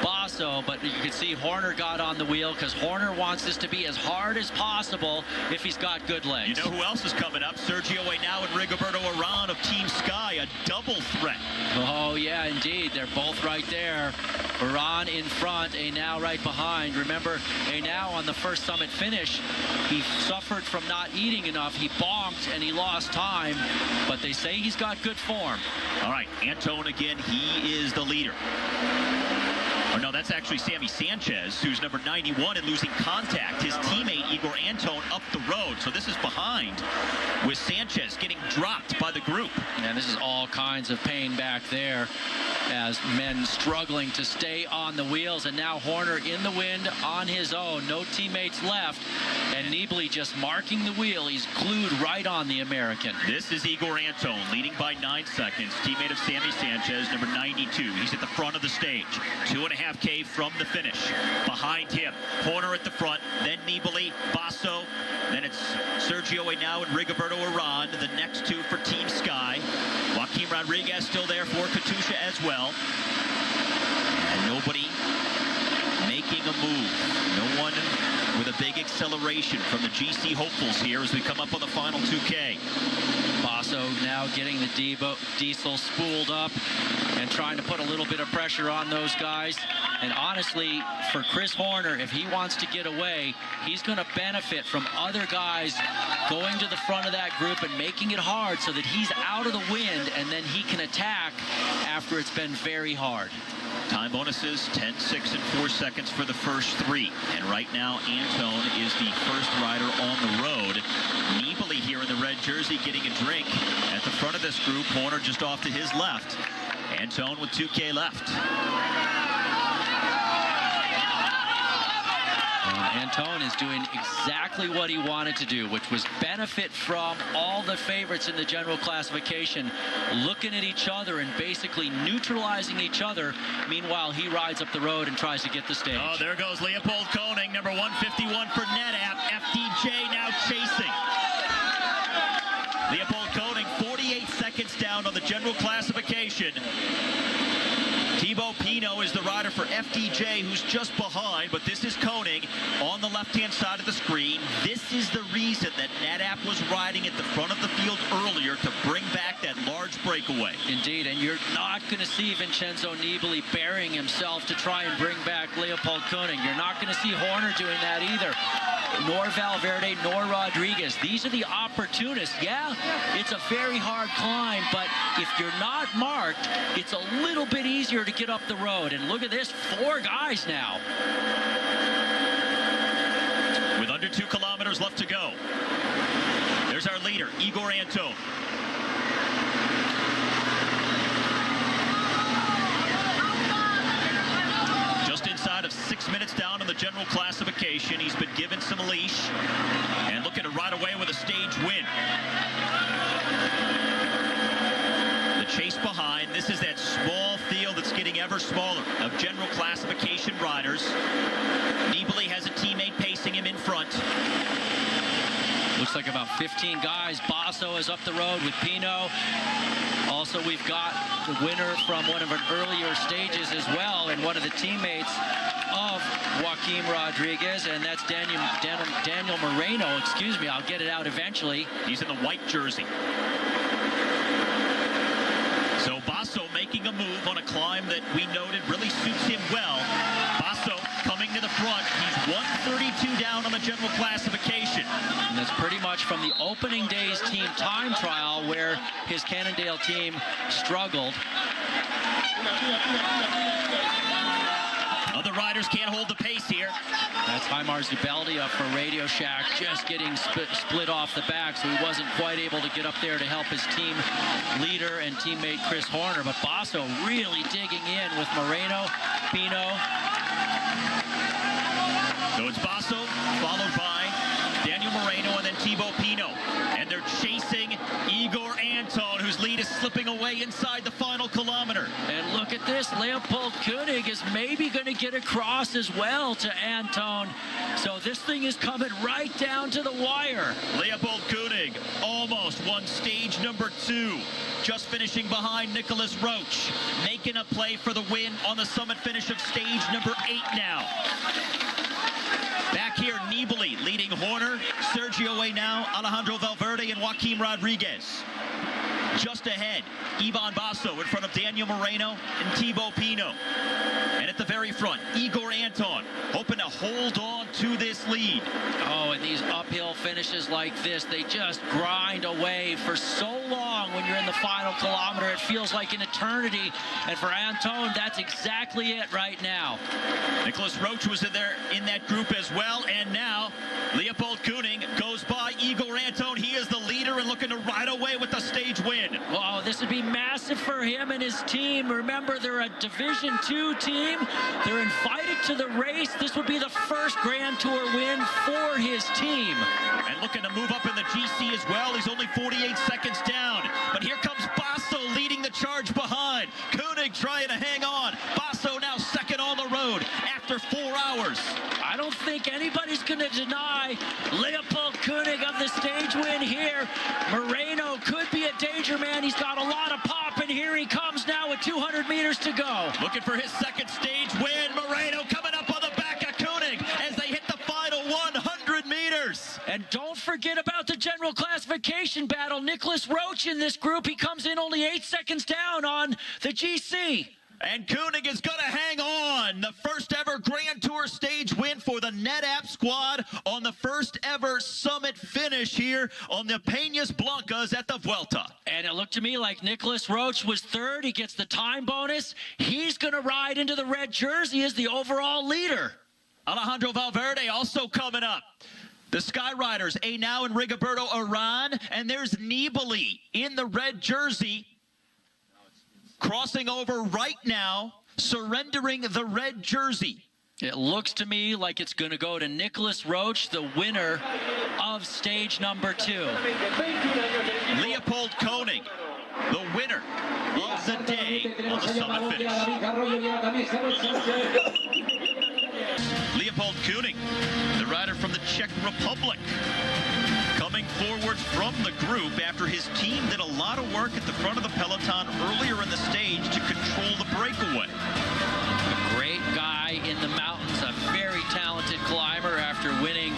Basso Basso, but you can see Horner got on the wheel because Horner wants this to be as hard as possible if he's got good legs. You know who else is coming up? Sergio Henao and Rigoberto Urán of Team Sky, a double threat. Oh, yeah, indeed. They're both right there. Urán in front, Henao right behind. Remember, Henao on the first summit finish, he suffered from not eating enough. He bonked and he lost time, but they say he's got good form. All right, Antone again, he is the leader. Or no, that's actually Sammy Sanchez, who's number 91 and losing contact. His teammate, Igor Antone, up the road. So this is behind with Sanchez getting dropped by the group. And this is all kinds of pain back there as men struggling to stay on the wheels. And now Horner in the wind on his own. No teammates left. And Nibali just marking the wheel. He's glued right on the American. This is Igor Antone leading by 9 seconds. Teammate of Sammy Sanchez, number 92. He's at the front of the stage. 2.5K from the finish. Behind him, Horner at the front, then Nibali, Basso, then it's Sergio Henao and Rigoberto Urán, the next two for Team Sky. Joaquim Rodriguez still there for Katusha as well. And nobody making a move. No one with a big acceleration from the GC hopefuls here as we come up on the final 2K. Basso now getting the diesel spooled up and trying to put a little bit of pressure on those guys. And honestly, for Chris Horner, if he wants to get away, he's going to benefit from other guys going to the front of that group and making it hard so that he's out of the wind and then he can attack after it's been very hard. Time bonuses, 10, 6, and 4 seconds for the first three. And right now, Antone is the first rider on the road. Nibali here in the red jersey getting a drink at the front of this group. Horner just off to his left. Antone with 2K left. Antone is doing exactly what he wanted to do, which was benefit from all the favorites in the general classification, looking at each other and basically neutralizing each other. Meanwhile, he rides up the road and tries to get the stage. Oh, there goes Leopold Koenig, number 151 for NetApp. FDJ now chasing. Leopold Koenig, 48 seconds down on the general classification. Thibaut Pinot is the rider for FDJ, who's just behind, but this is Koenig on the left-hand side of the screen. This is the reason that NetApp was riding at the front of the field earlier to bring back that large breakaway. Indeed, and you're not going to see Vincenzo Nibali burying himself to try and bring back Leopold Koenig. You're not going to see Horner doing that either, nor Valverde, nor Rodriguez. These are the opportunists. Yeah, it's a very hard climb, but if you're not marked, it's a little bit easier to get up the road. And look at this, 4 guys now. With under 2 kilometers left to go. There's our leader, Igor Antone. Just inside of 6 minutes down on the general classification. He's been given some leash and looking to ride away with a stage win. The chase behind. This is that small field that's getting ever smaller of general classification riders. Nibali has a teammate pacing him in front. Looks like about 15 guys. Basso is up the road with Pinot. Also, we've got the winner from one of our earlier stages as well, and one of the teammates of Joaquim Rodriguez, and that's Daniel Moreno. Excuse me, I'll get it out eventually. He's in the white jersey. So Basso making a move on a climb that we noted really suits him well. Basso coming to the front. He's 132 down on the general classification. And that's pretty much from the opening day's team time trial where his Cannondale team struggled. Other riders can't hold the pace here. That's Heimar Zubeldia for Radio Shack, just getting split off the back, so he wasn't quite able to get up there to help his team leader and teammate Chris Horner. But Basso really digging in with Moreno, Pinot. So it's Basso, followed by Daniel Moreno and then Thibaut Pinot. And they're chasing Igor Antone, who's leading is slipping away inside the final kilometer. And look at this. Leopold Koenig is maybe going to get across as well to Anton. So this thing is coming right down to the wire. Leopold Koenig almost won stage number 2. Just finishing behind Nicholas Roach. Making a play for the win on the summit finish of stage number 8 now. Back here, Nibali leading Horner, Sergio Henao, Alejandro Valverde, and Joaquim Rodriguez. Just ahead, Ivan Basso in front of Daniel Moreno and Thibaut Pinot. And at the very front, Igor Anton hoping to hold on to this lead. Oh, and these uphill finishes like this, they just grind away for so long when you're in the final kilometer. It feels like an eternity. And for Anton, that's exactly it right now. Nicholas Roach was in there in that group as well. And now Leopold Koenig goes by Igor Anton. He is the leader and looking to ride away with the stage win. Wow, this would be massive for him and his team. Remember, they're a Division II team. They're invited to the race. This would be the first Grand Tour win for his team. And looking to move up in the GC as well. He's only 48 seconds down. But here comes Basso leading the charge behind. Koenig trying to hang on. Basso now second on the road after 4 hours. I don't think anybody's going to deny Leopold Koenig of the stage win here. Moreno could be a danger man. He's got a lot of pop, and here he comes now with 200 meters to go. Looking for his second stage win. Moreno coming up on the back of Koenig as they hit the final 100 meters. And don't forget about the general classification battle. Nicholas Roach in this group. He comes in only 8 seconds down on the GC. And Koenig is going to hang on. The first ever Grand Tour stage win for the NetApp squad on the first ever summit finish here on the Peñas Blancas at the Vuelta. And it looked to me like Nicholas Roach was third. He gets the time bonus. He's going to ride into the red jersey as the overall leader. Alejandro Valverde also coming up. The Skyriders, Henao and Rigoberto Urán. And there's Nibali in the red jersey. Crossing over right now, surrendering the red jersey. It looks to me like it's going to go to Nicholas Roach, the winner of stage number 2. Leopold Koenig, the winner of the day on the summit finish. Leopold Koenig, the rider from the Czech Republic, coming forward from the group after his team did a lot of work at the front of the peloton earlier in the stage to control the breakaway. A great guy in the mountains, a very talented climber after winning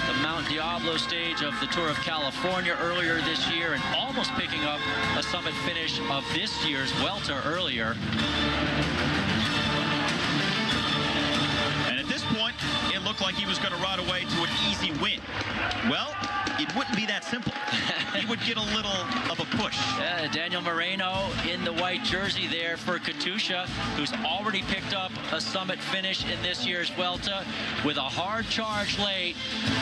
the Mount Diablo stage of the Tour of California earlier this year and almost picking up a summit finish of this year's Vuelta earlier. And at this point, it looked like he was going to ride away to an easy win. Well, it wouldn't be that simple. He would get a little of a push. Daniel Moreno in the white jersey there for Katusha, who's already picked up a summit finish in this year's Vuelta with a hard charge late,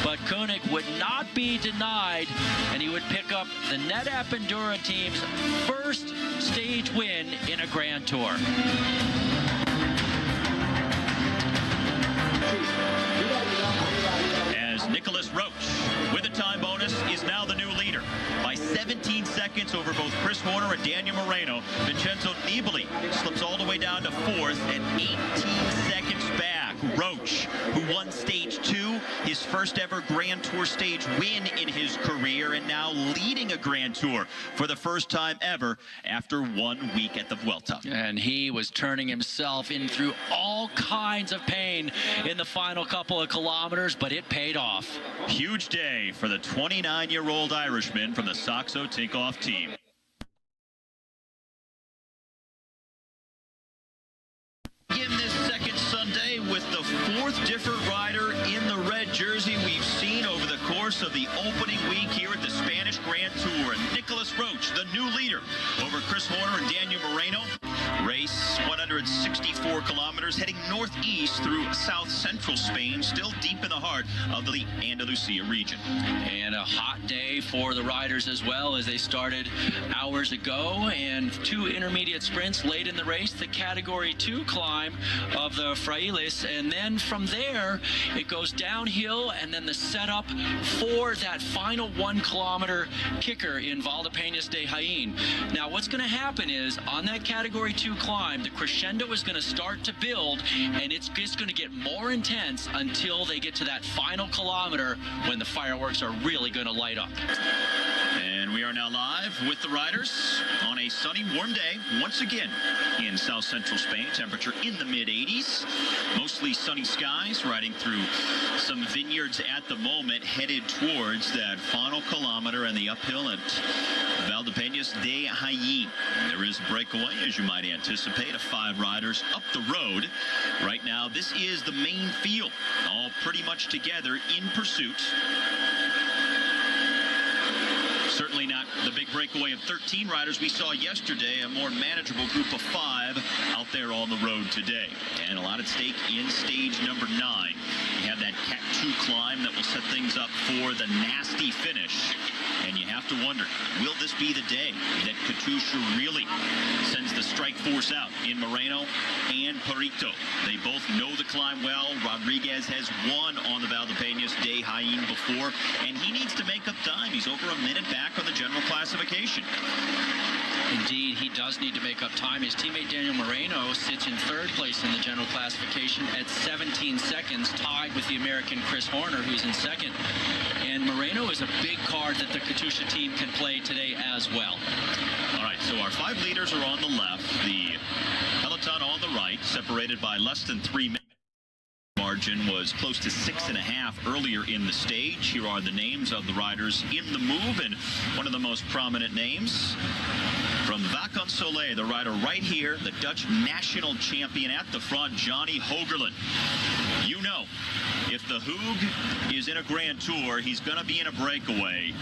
but Koenig would not be denied, and he would pick up the NetApp Endura team's first stage win in a Grand Tour. As Nicholas Roach, with a time bonus, is now the new leader by 17 seconds over both Chris Horner and Daniel Moreno. Vincenzo Nibali slips all the way down to 4th and 18 seconds back. Roach, who won stage 2, his first ever Grand Tour stage win in his career, and now leading a Grand Tour for the first time ever after 1 week at the Vuelta. And he was turning himself in through all kinds of pain in the final couple of kilometers, but it paid off. Huge day for the 29-year-old Irishman from the Saxo Tinkoff team. In this second Sunday with the 4th different rider in the red jersey we've seen over the course of the opening week here at the Spanish Grand Tour. And Nicholas Roach, the new leader over Chris Horner and Daniel Moreno. Race 165 4 kilometers, heading northeast through south-central Spain, still deep in the heart of the Andalusia region. And a hot day for the riders as well, as they started hours ago, and 2 intermediate sprints late in the race, the Category 2 climb of the Frailes, and then from there it goes downhill, and then the setup for that final 1 kilometer kicker in Valdepeñas de Jaén. Now what's going to happen is, on that Category 2 climb, the crescendo is going to start to build, and it's just going to get more intense until they get to that final kilometer, when the fireworks are really going to light up. And we are now live with the riders on a sunny, warm day once again in south central Spain. Temperature in the mid-80s, mostly sunny skies, riding through some vineyards at the moment, headed towards that final kilometer and the uphill at Valdepeñas de Jaén. There is a breakaway, as you might anticipate, of 5 riders up the road. Right now, this is the main field, all pretty much together in pursuit. Certainly not the big breakaway of 13 riders we saw yesterday. A more manageable group of 5 out there on the road today. And a lot at stake in stage number 9. You have that Cat 2 climb that will set things up for the nasty finish. And you have to wonder, will this be the day that Katusha really sends the strike force out in Moreno and Puerto? They both know the climb well. Rodriguez has won on the Valdepeñas de Jaén before, and he needs to make up time. He's over a minute back on the general classification. Indeed, he does need to make up time. His teammate Daniel Moreno sits in 3rd place in the general classification at 17 seconds, tied with the American Chris Horner, who's in 2nd. And Moreno is a big card that the Katusha team can play today as well. All right, so our 5 leaders are on the left, the peloton on the right, separated by less than 3 minutes. Margin was close to 6.5 earlier in the stage. Here are the names of the riders in the move, and one of the most prominent names from Vakant Soleil, the rider right here, the Dutch national champion at the front, Johnny Hogerland. You know, if the Hoog is in a Grand Tour, he's going to be in a breakaway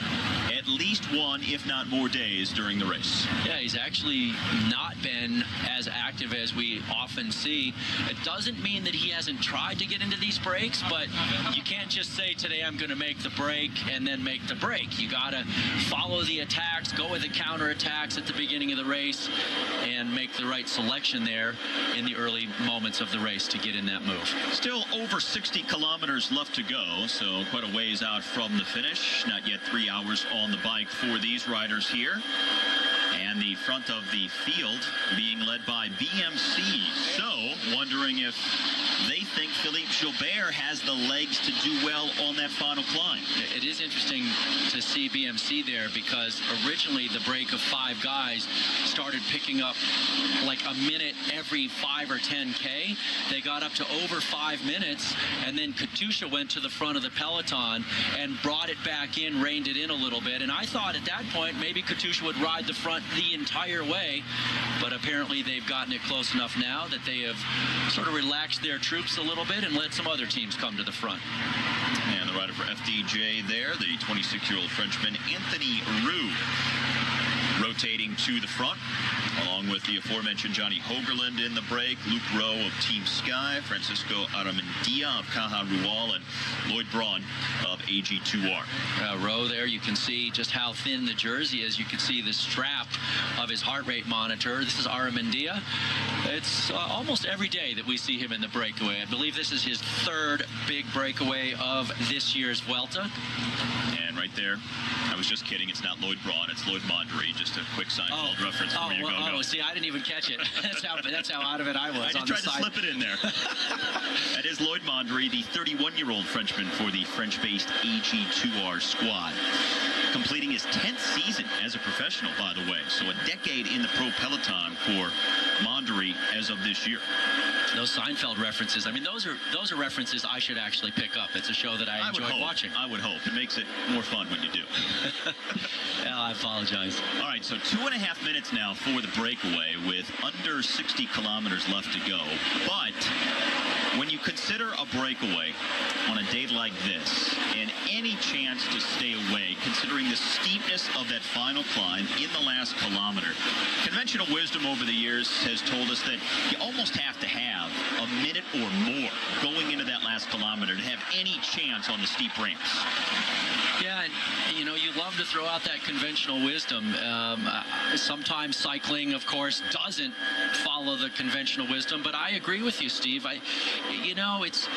at least 1, if not more, days during the race. Yeah, he's actually not been as active as we often see. It doesn't mean that he hasn't tried to get into these breaks, but you can't just say, today I'm going to make the break and then make the break. You got to follow the attacks, go with the counter attacks at the beginning of the race, and make the right selection there in the early moments of the race to get in that move. Still over 60 kilometers left to go, so quite a ways out from the finish. Not yet 3 hours on the bike for these riders here. And the front of the field being led by BMC. So, wondering if they think Philippe Gilbert has the legs to do well on that final climb. It is interesting to see BMC there, because originally the break of 5 guys started picking up like a minute every 5 or 10K. They got up to over 5 minutes, and then Katusha went to the front of the peloton and brought it back in, reined it in a little bit. And I thought at that point maybe Katusha would ride the front the entire way, but apparently they've gotten it close enough now that they have sort of relaxed their troops a little bit and let some other teams come to the front. And the rider for FDJ there, the 26-year-old Frenchman Anthony Roux, rotating to the front, along with the aforementioned Johnny Hogerland in the break, Luke Rowe of Team Sky, Francisco Aramendia of Caja Rural, and Lloyd Braun of AG2R. Rowe there, you can see just how thin the jersey is. You can see the strap of his heart rate monitor. This is Aramendia. It's almost every day that we see him in the breakaway. I believe this is his 3rd big breakaway of this year's Vuelta. And right there, I was just kidding. It's not Lloyd Braun, it's Lloyd Mondry. Just a quick Seinfeld reference for you. Go. See, I didn't even catch it. That's how out of it I was. I just tried to slip it in there. That is Lloyd Mondry, the 31-year-old Frenchman for the French-based AG2R squad. Completing his 10th season as a professional, by the way. So a decade in the pro peloton for Mondry as of this year. Those Seinfeld references, I mean, those are references I should actually pick up. It's a show that I enjoy watching. I would hope. It makes it more fun when you do. Yeah, I apologize. All right, so 2.5 minutes now for the breakaway with under 60 kilometers left to go. But when you consider a breakaway on a day like this, and any chance to stay away, considering the steepness of that final climb in the last kilometer? Conventional wisdom over the years has told us that you almost have to have a minute or more going into that last kilometer to have any chance on the steep ramps. Yeah, and you know, you love to throw out that conventional wisdom. Sometimes cycling, of course, doesn't follow the conventional wisdom, but I agree with you, Steve. You know, it's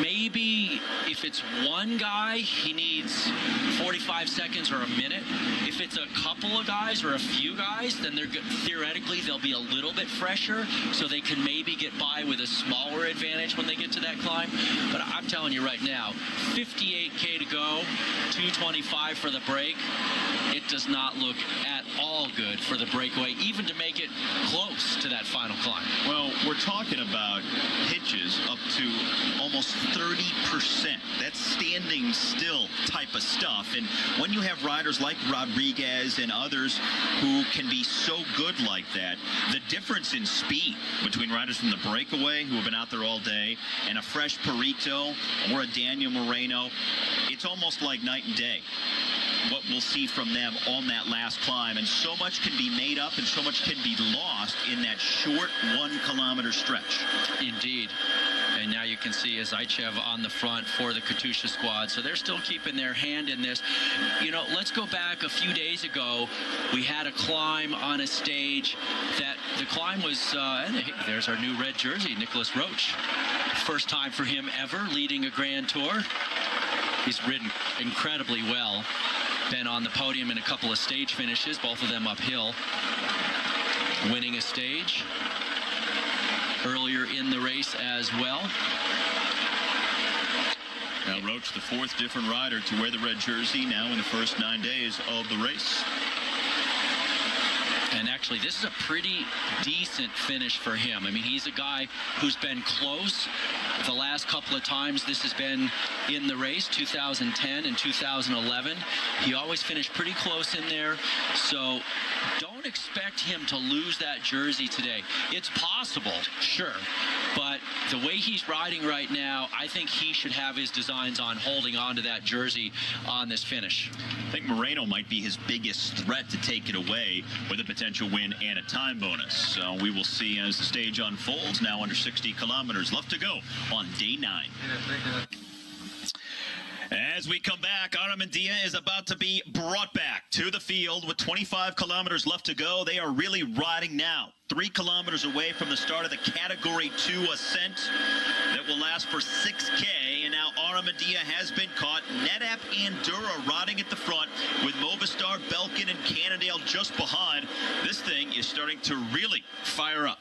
maybe if it's one guy, he needs 45 seconds or a minute. If it's a couple of guys or a few guys, then theoretically they'll be a little bit fresher, so they can maybe get by with a smaller advantage when they get to that climb. But I'm telling you right now, 58K to go, 2:25 for the break. It does not look at all good for the breakaway, even to make it close to that final climb. Well, we're talking about hitches up to almost 30%. That's standing still type of stuff. And when you have riders like Rodriguez and others who can be so good like that, the difference in speed between riders from the breakaway who have been out there all day and a fresh Puerto or a Daniel Moreno, it's almost like night and day what we'll see from them on that last climb. And so much can be made up and so much can be lost in that short 1 kilometer stretch. Indeed. And now you can see Zaitsev on the front for the Katusha squad. So they're still keeping their hand in this. You know, let's go back a few days ago. We had a climb on a stage that the climb was, there's our new red jersey, Nicholas Roach. First time for him ever leading a Grand Tour. He's ridden incredibly well. Been on the podium in a couple of stage finishes, both of them uphill. Winning a stage earlier in the race as well. Now Roach, the 4th different rider to wear the red jersey now in the first 9 days of the race. And actually, this is a pretty decent finish for him. I mean, he's a guy who's been close the last couple of times this has been in the race, 2010 and 2011. He always finished pretty close in there. So don't expect him to lose that jersey today. It's possible, sure. But the way he's riding right now, I think he should have his designs on holding on to that jersey on this finish. I think Moreno might be his biggest threat to take it away with a potential win and a time bonus. So we will see as the stage unfolds. Now under 60 kilometers left to go on day 9. As we come back, Aramendia is about to be brought back to the field with 25 kilometers left to go. They are really riding now. 3 kilometers away from the start of the Category 2 ascent that will last for 6K. And now Aramendia has been caught. Nedap and Dura riding at the front with Movistar, Belkin, and Cannondale just behind. This thing is starting to really fire up.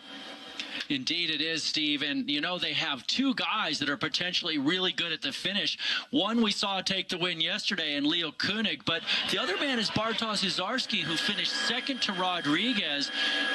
Indeed it is, Steve. And, you know, they have 2 guys that are potentially really good at the finish. One we saw take the win yesterday in Leo Koenig, but the other man is Bartosz Izarski, who finished 2nd to Rodriguez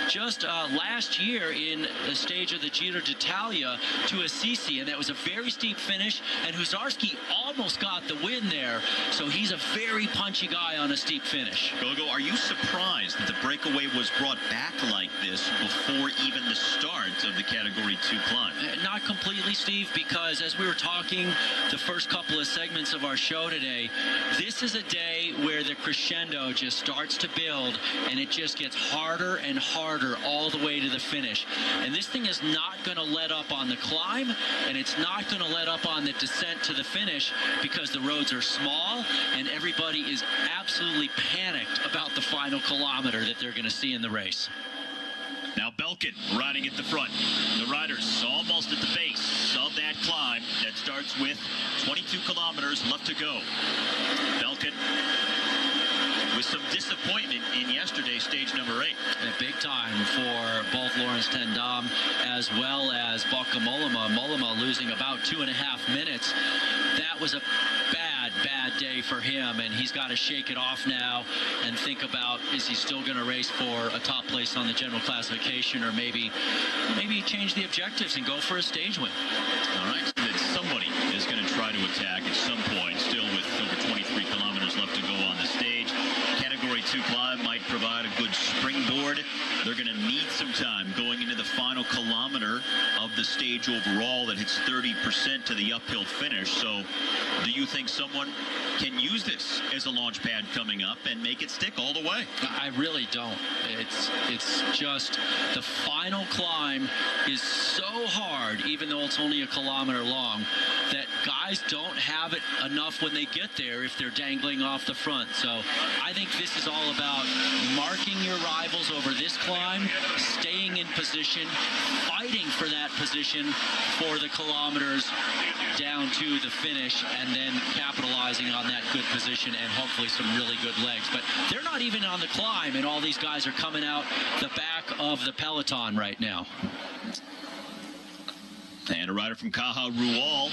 just last year in the stage of the Giro d'Italia to Assisi. And that was a very steep finish, and Izarski almost got the win there. So he's a very punchy guy on a steep finish. Gogo, are you surprised that the breakaway was brought back like this before even the start of the Category 2 climb? Not completely, Steve, because as we were talking the first couple of segments of our show today, this is a day where the crescendo just starts to build, and it just gets harder and harder all the way to the finish. And this thing is not going to let up on the climb, and it's not going to let up on the descent to the finish, because the roads are small and everybody is absolutely panicked about the final kilometer that they're going to see in the race. Now Belkin riding at the front. The riders almost at the base of that climb that starts with 22 kilometers left to go. Belkin with some disappointment in yesterday's stage number 8. A big time for both Lawrence ten Dam as well as Bauke Mollema. Mollema losing about 2.5 minutes. That was a bad day for him, and he's got to shake it off now and think about, is he still going to race for a top place on the general classification, or maybe change the objectives and go for a stage win. All right, that somebody is going to try to attack at some point, still with over 23 kilometers left to go on the stage. Category 2 climb might provide a good springboard. They're going to need some time going into the final kilometer of the stage overall that hits 30% to the uphill finish. So do you think someone can use this as a launch pad coming up and make it stick all the way. I really don't. It's just the final climb is so hard, even though it's only a kilometer long, that guys don't have it enough when they get there if they're dangling off the front. So I think this is all about marking your rivals over this climb, staying in position, fighting for that position for the kilometers down to the finish, and then capitalizing on that good position and hopefully some really good legs. But they're not even on the climb, and all these guys are coming out the back of the peloton right now. And a rider from Caja Rural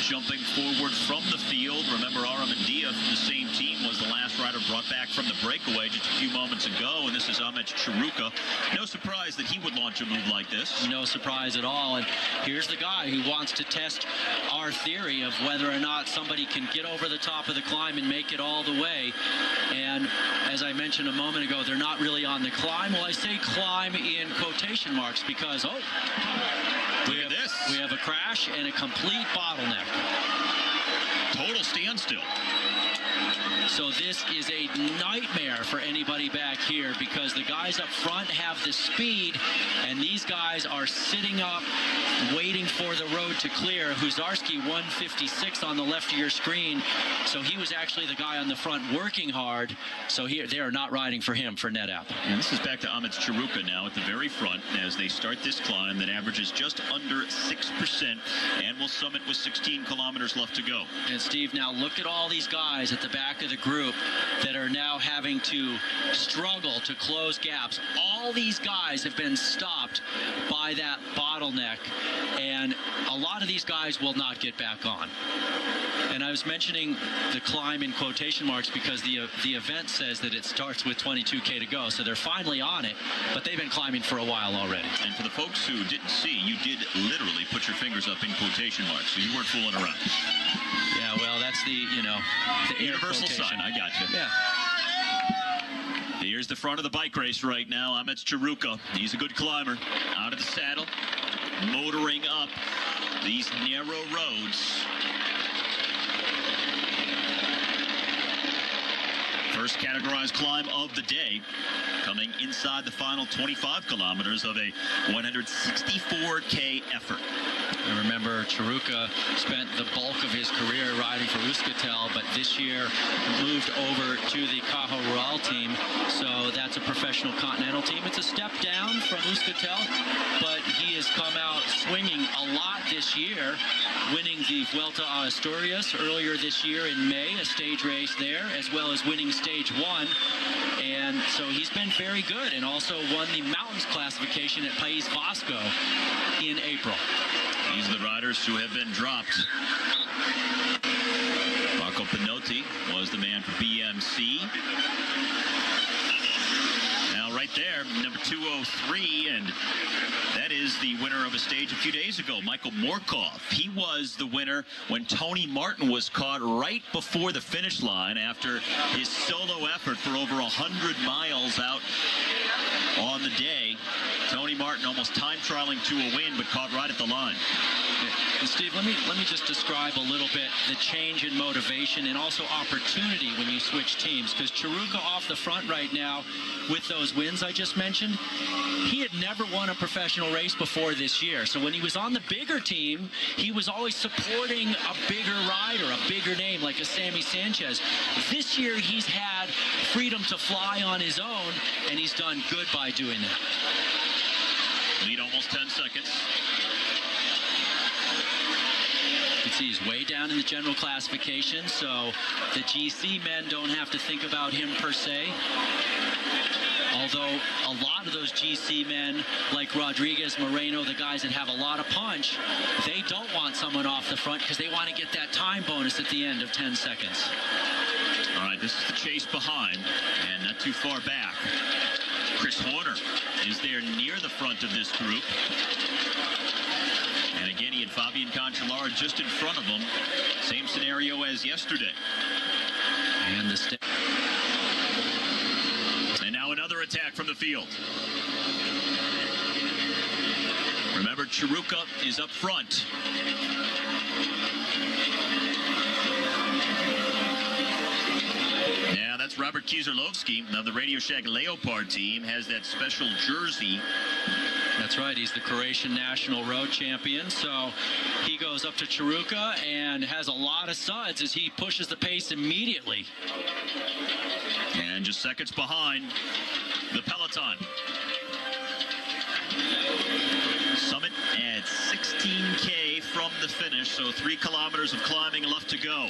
jumping forward from the field. Remember, Aramendia from the same team was the last rider brought back from the breakaway just a few moments ago, and this is Ahmet Chiruka. No surprise that he would launch a move like this. No surprise at all. And here's the guy who wants to test our theory of whether or not somebody can get over the top of the climb and make it all the way. And as I mentioned a moment ago, they're not really on the climb. Well, I say climb in quotation marks because, oh, we have a crash and a complete bottleneck. Total standstill. So this is a nightmare for anybody back here because the guys up front have the speed, and these guys are sitting up waiting for the road to clear. Huzarski 156 on the left of your screen, so he was actually the guy on the front working hard. So here they are not riding for him for NetApp. And this is back to Ahmet Chiruka now at the very front as they start this climb that averages just under 6% and will summit with 16 kilometers left to go. And Steve, now look at all these guys at the back of the group that are now having to struggle to close gaps. All these guys have been stopped by that bottleneck, and a lot of these guys will not get back on. And I was mentioning the climb in quotation marks because the event says that it starts with 22K to go, so they're finally on it, but they've been climbing for a while already. And for the folks who didn't see, you did literally put your fingers up in quotation marks, so you weren't fooling around. Yeah, well, that's the universal sign. I got you. Yeah. Here's the front of the bike race right now. Ahmet Chiruka. He's a good climber. Out of the saddle, motoring up these narrow roads. First categorized climb of the day, coming inside the final 25 kilometers of a 164K effort. And remember, Chiruka spent the bulk of his career riding for Euskaltel, but this year moved over to the Caja Rural team, so that's a professional continental team. It's a step down from Euskaltel, but he has come out swinging a lot this year, winning the Vuelta a Asturias earlier this year in May, a stage race there, as well as winning Stage 1. And so he's been very good, and also won the mountains classification at País Vasco in April. These are the riders who have been dropped. Marco Pinotti was the man for BMC. Now right there, number 203, and that is the winner of a stage a few days ago, Michael Morkov. He was the winner when Tony Martin was caught right before the finish line after his solo effort for over 100 miles out on the day. Tony Martin almost time trialing to a win, but caught right at the line. And Steve, let me just describe a little bit the change in motivation and also opportunity when you switch teams, because Chiruka off the front right now with those wins I just mentioned, he had never won a professional race before this year. So when he was on the bigger team, he was always supporting a bigger rider, a bigger name like a Sammy Sanchez. This year he's had freedom to fly on his own, and he's done good by doing that. Lead almost 10 seconds. You can see he's way down in the general classification, so the GC men don't have to think about him per se. Although a lot of those GC men, like Rodriguez, Moreno, the guys that have a lot of punch, they don't want someone off the front because they want to get that time bonus at the end of 10 seconds. All right, this is the chase behind, and not too far back. Chris Horner is there near the front of this group. And again, he had Fabian Cancellara just in front of him. Same scenario as yesterday. And the and now another attack from the field. Remember, Chiruka is up front. Kieserlowski of the Radio Shack Leopard team has that special jersey. That's right. He's the Croatian national road champion. So he goes up to Chiruka and has a lot of suds as he pushes the pace immediately. And just seconds behind the peloton. Summit at 16K from the finish, so 3 kilometers of climbing left to go.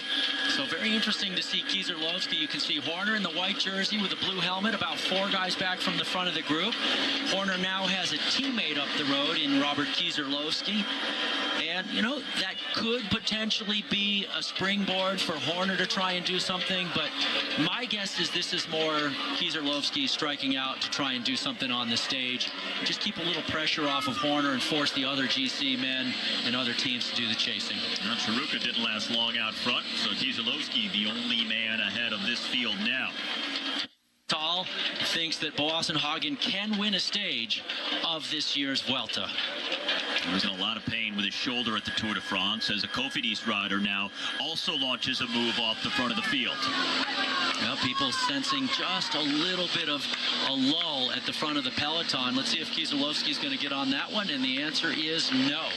So very interesting to see Kieserlowski. You can see Horner in the white jersey with a blue helmet, about 4 guys back from the front of the group. Horner now has a teammate up the road in Robert Kieserlowski. And, you know, that could potentially be a springboard for Horner to try and do something, but my guess is this is more Kieserlowski striking out to try and do something on the stage. Just keep a little pressure off of Horner and force the other GC men and other teams to do the chasing. Now, Chiruka didn't last long out front, so Kieserlowski the only man ahead of this field now. Tal thinks that Boassenhagen can win a stage of this year's Vuelta. He was in a lot of pain with his shoulder at the Tour de France as a Cofidis rider now also launches a move off the front of the field. Well, people sensing just a little bit of a lull at the front of the peloton. Let's see if Kieserlowski's going to get on that one, and the answer is no.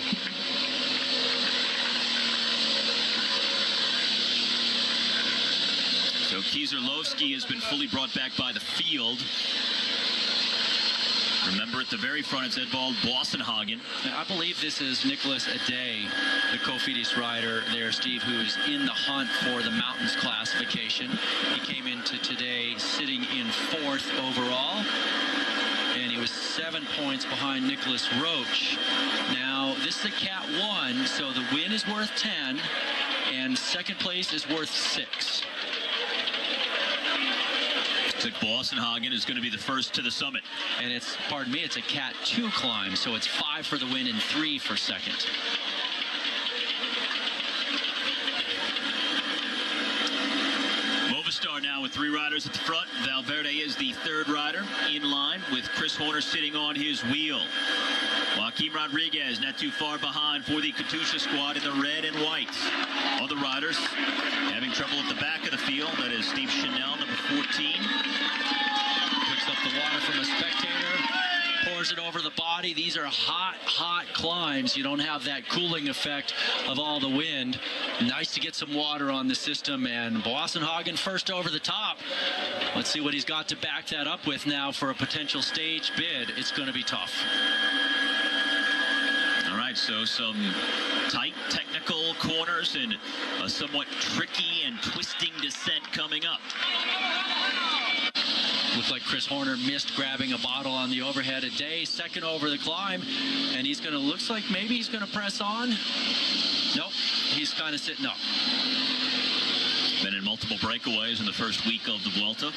So Kieserlowski has been fully brought back by the field. Remember, at the very front, it's Edvald Boassenhagen. I believe this is Nicholas Ade, the Cofidis rider there, Steve, who is in the hunt for the mountains classification. He came into today sitting in 4th overall, and he was 7 points behind Nicholas Roach. Now, this is a Cat 1, so the win is worth 10, and second place is worth 6. Looks like Boassenhagen is going to be the first to the summit. And it's, pardon me, it's a Cat 2 climb, so it's 5 for the win and 3 for second. Movistar now with 3 riders at the front. Valverde is the 3rd rider in line with Chris Horner sitting on his wheel. Joaquim Rodriguez not too far behind for the Katusha squad in the red and white. Other riders having trouble at the back of the field. That is Steve Chanel, number 14. Picks up the water from a spectator, pours it over the body. These are hot, hot climbs. You don't have that cooling effect of all the wind. Nice to get some water on the system, and Boassenhagen first over the top. Let's see what he's got to back that up with now for a potential stage bid. It's going to be tough. All right, so some tight technical corners and a somewhat tricky and twisting descent coming up. Looks like Chris Horner missed grabbing a bottle on the overhead a day. Second over the climb, and he's going to, looks like maybe he's going to press on. Nope, he's kind of sitting up. Been in multiple breakaways in the first week of the Vuelta.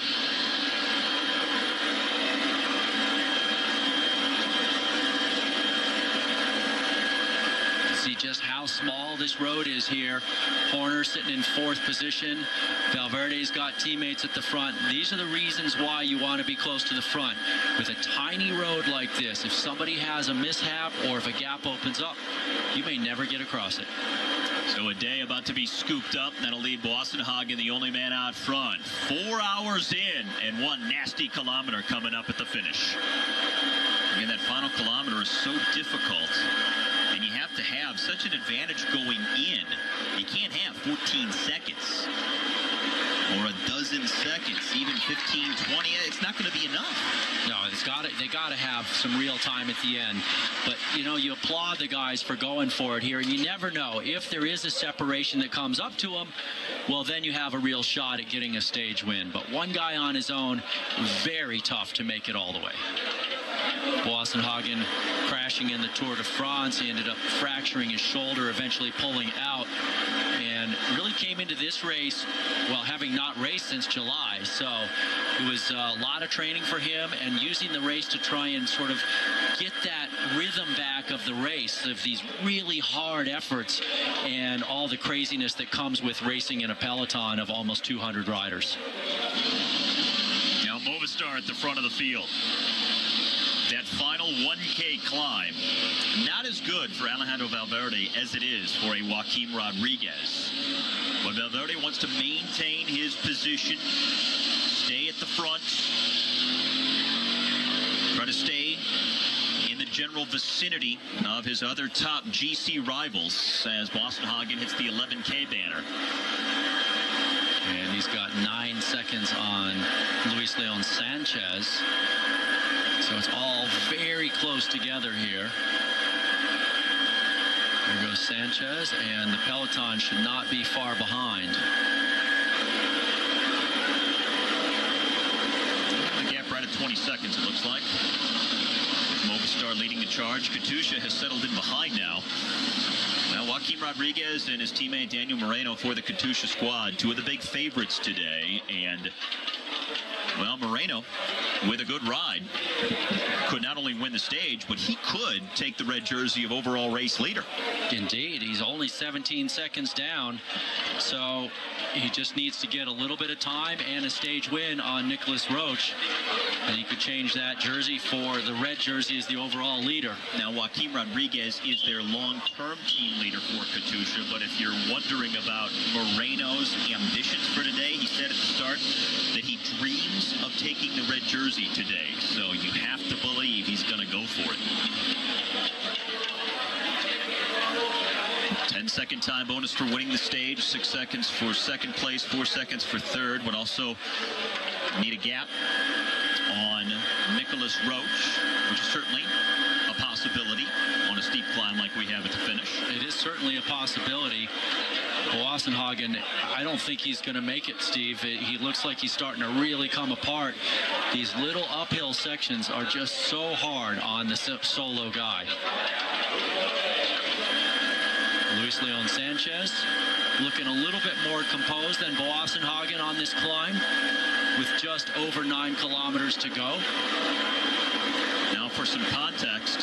See just how small this road is here. Horner sitting in 4th position. Valverde's got teammates at the front. These are the reasons why you want to be close to the front. With a tiny road like this, if somebody has a mishap or if a gap opens up, you may never get across it. So a day about to be scooped up. That'll leave Boassenhagen the only man out front. 4 hours in and 1 nasty kilometer coming up at the finish. Again, that final kilometer is so difficult. And you have to have such an advantage going in. You can't have 14 seconds or a dozen seconds, even 15, 20. It's not going to be enough. No, they got to have some real time at the end. But, you know, you applaud the guys for going for it here. And you never know. If there is a separation that comes up to them, well, then you have a real shot at getting a stage win. But one guy on his own, very tough to make it all the way. Boassenhagen crashing in the Tour de France. He ended up fracturing his shoulder, eventually pulling out, and really came into this race, well, having not raced since July. So it was a lot of training for him and using the race to try and sort of get that rhythm back of the race, of these really hard efforts and all the craziness that comes with racing in a peloton of almost 200 riders. Now Movistar at the front of the field. That final 1K climb, not as good for Alejandro Valverde as it is for a Joaquim Rodriguez. But Valverde wants to maintain his position, stay at the front. Try to stay in the general vicinity of his other top GC rivals as Boston-Hagen hits the 11K banner. And he's got 9 seconds on Luis Leon Sanchez. So it's all very close together here. There goes Sanchez, and the peloton should not be far behind. The gap right at 20 seconds, it looks like. Movistar leading the charge. Katusha has settled in behind now. Now, Joaquin Rodriguez and his teammate Daniel Moreno for the Katusha squad, two of the big favorites today. And, well, Moreno, with a good ride, could not only win the stage, but he could take the red jersey of overall race leader. Indeed, he's only 17 seconds down, so he just needs to get a little bit of time and a stage win on Nicholas Roach, and he could change that jersey for the red jersey as the overall leader. Now, Joaquin Rodriguez is their long-term team leader for Katusha, but if you're wondering about Moreno's ambitions for today, he said at the start that he dreams of taking the red jersey today, so you have to believe he's going to go for it. 10-second time bonus for winning the stage, 6 seconds for second place, 4 seconds for third. Would also need a gap on Nicholas Roach, which is certainly a possibility on a steep climb like we have at the finish. It is certainly a possibility. Boston-Hagen, I don't think he's going to make it, Steve. He looks like he's starting to really come apart. These little uphill sections are just so hard on the solo guy. Luis Leon Sanchez looking a little bit more composed than Boston-Hagen on this climb with just over 9 kilometers to go. Now, for some context,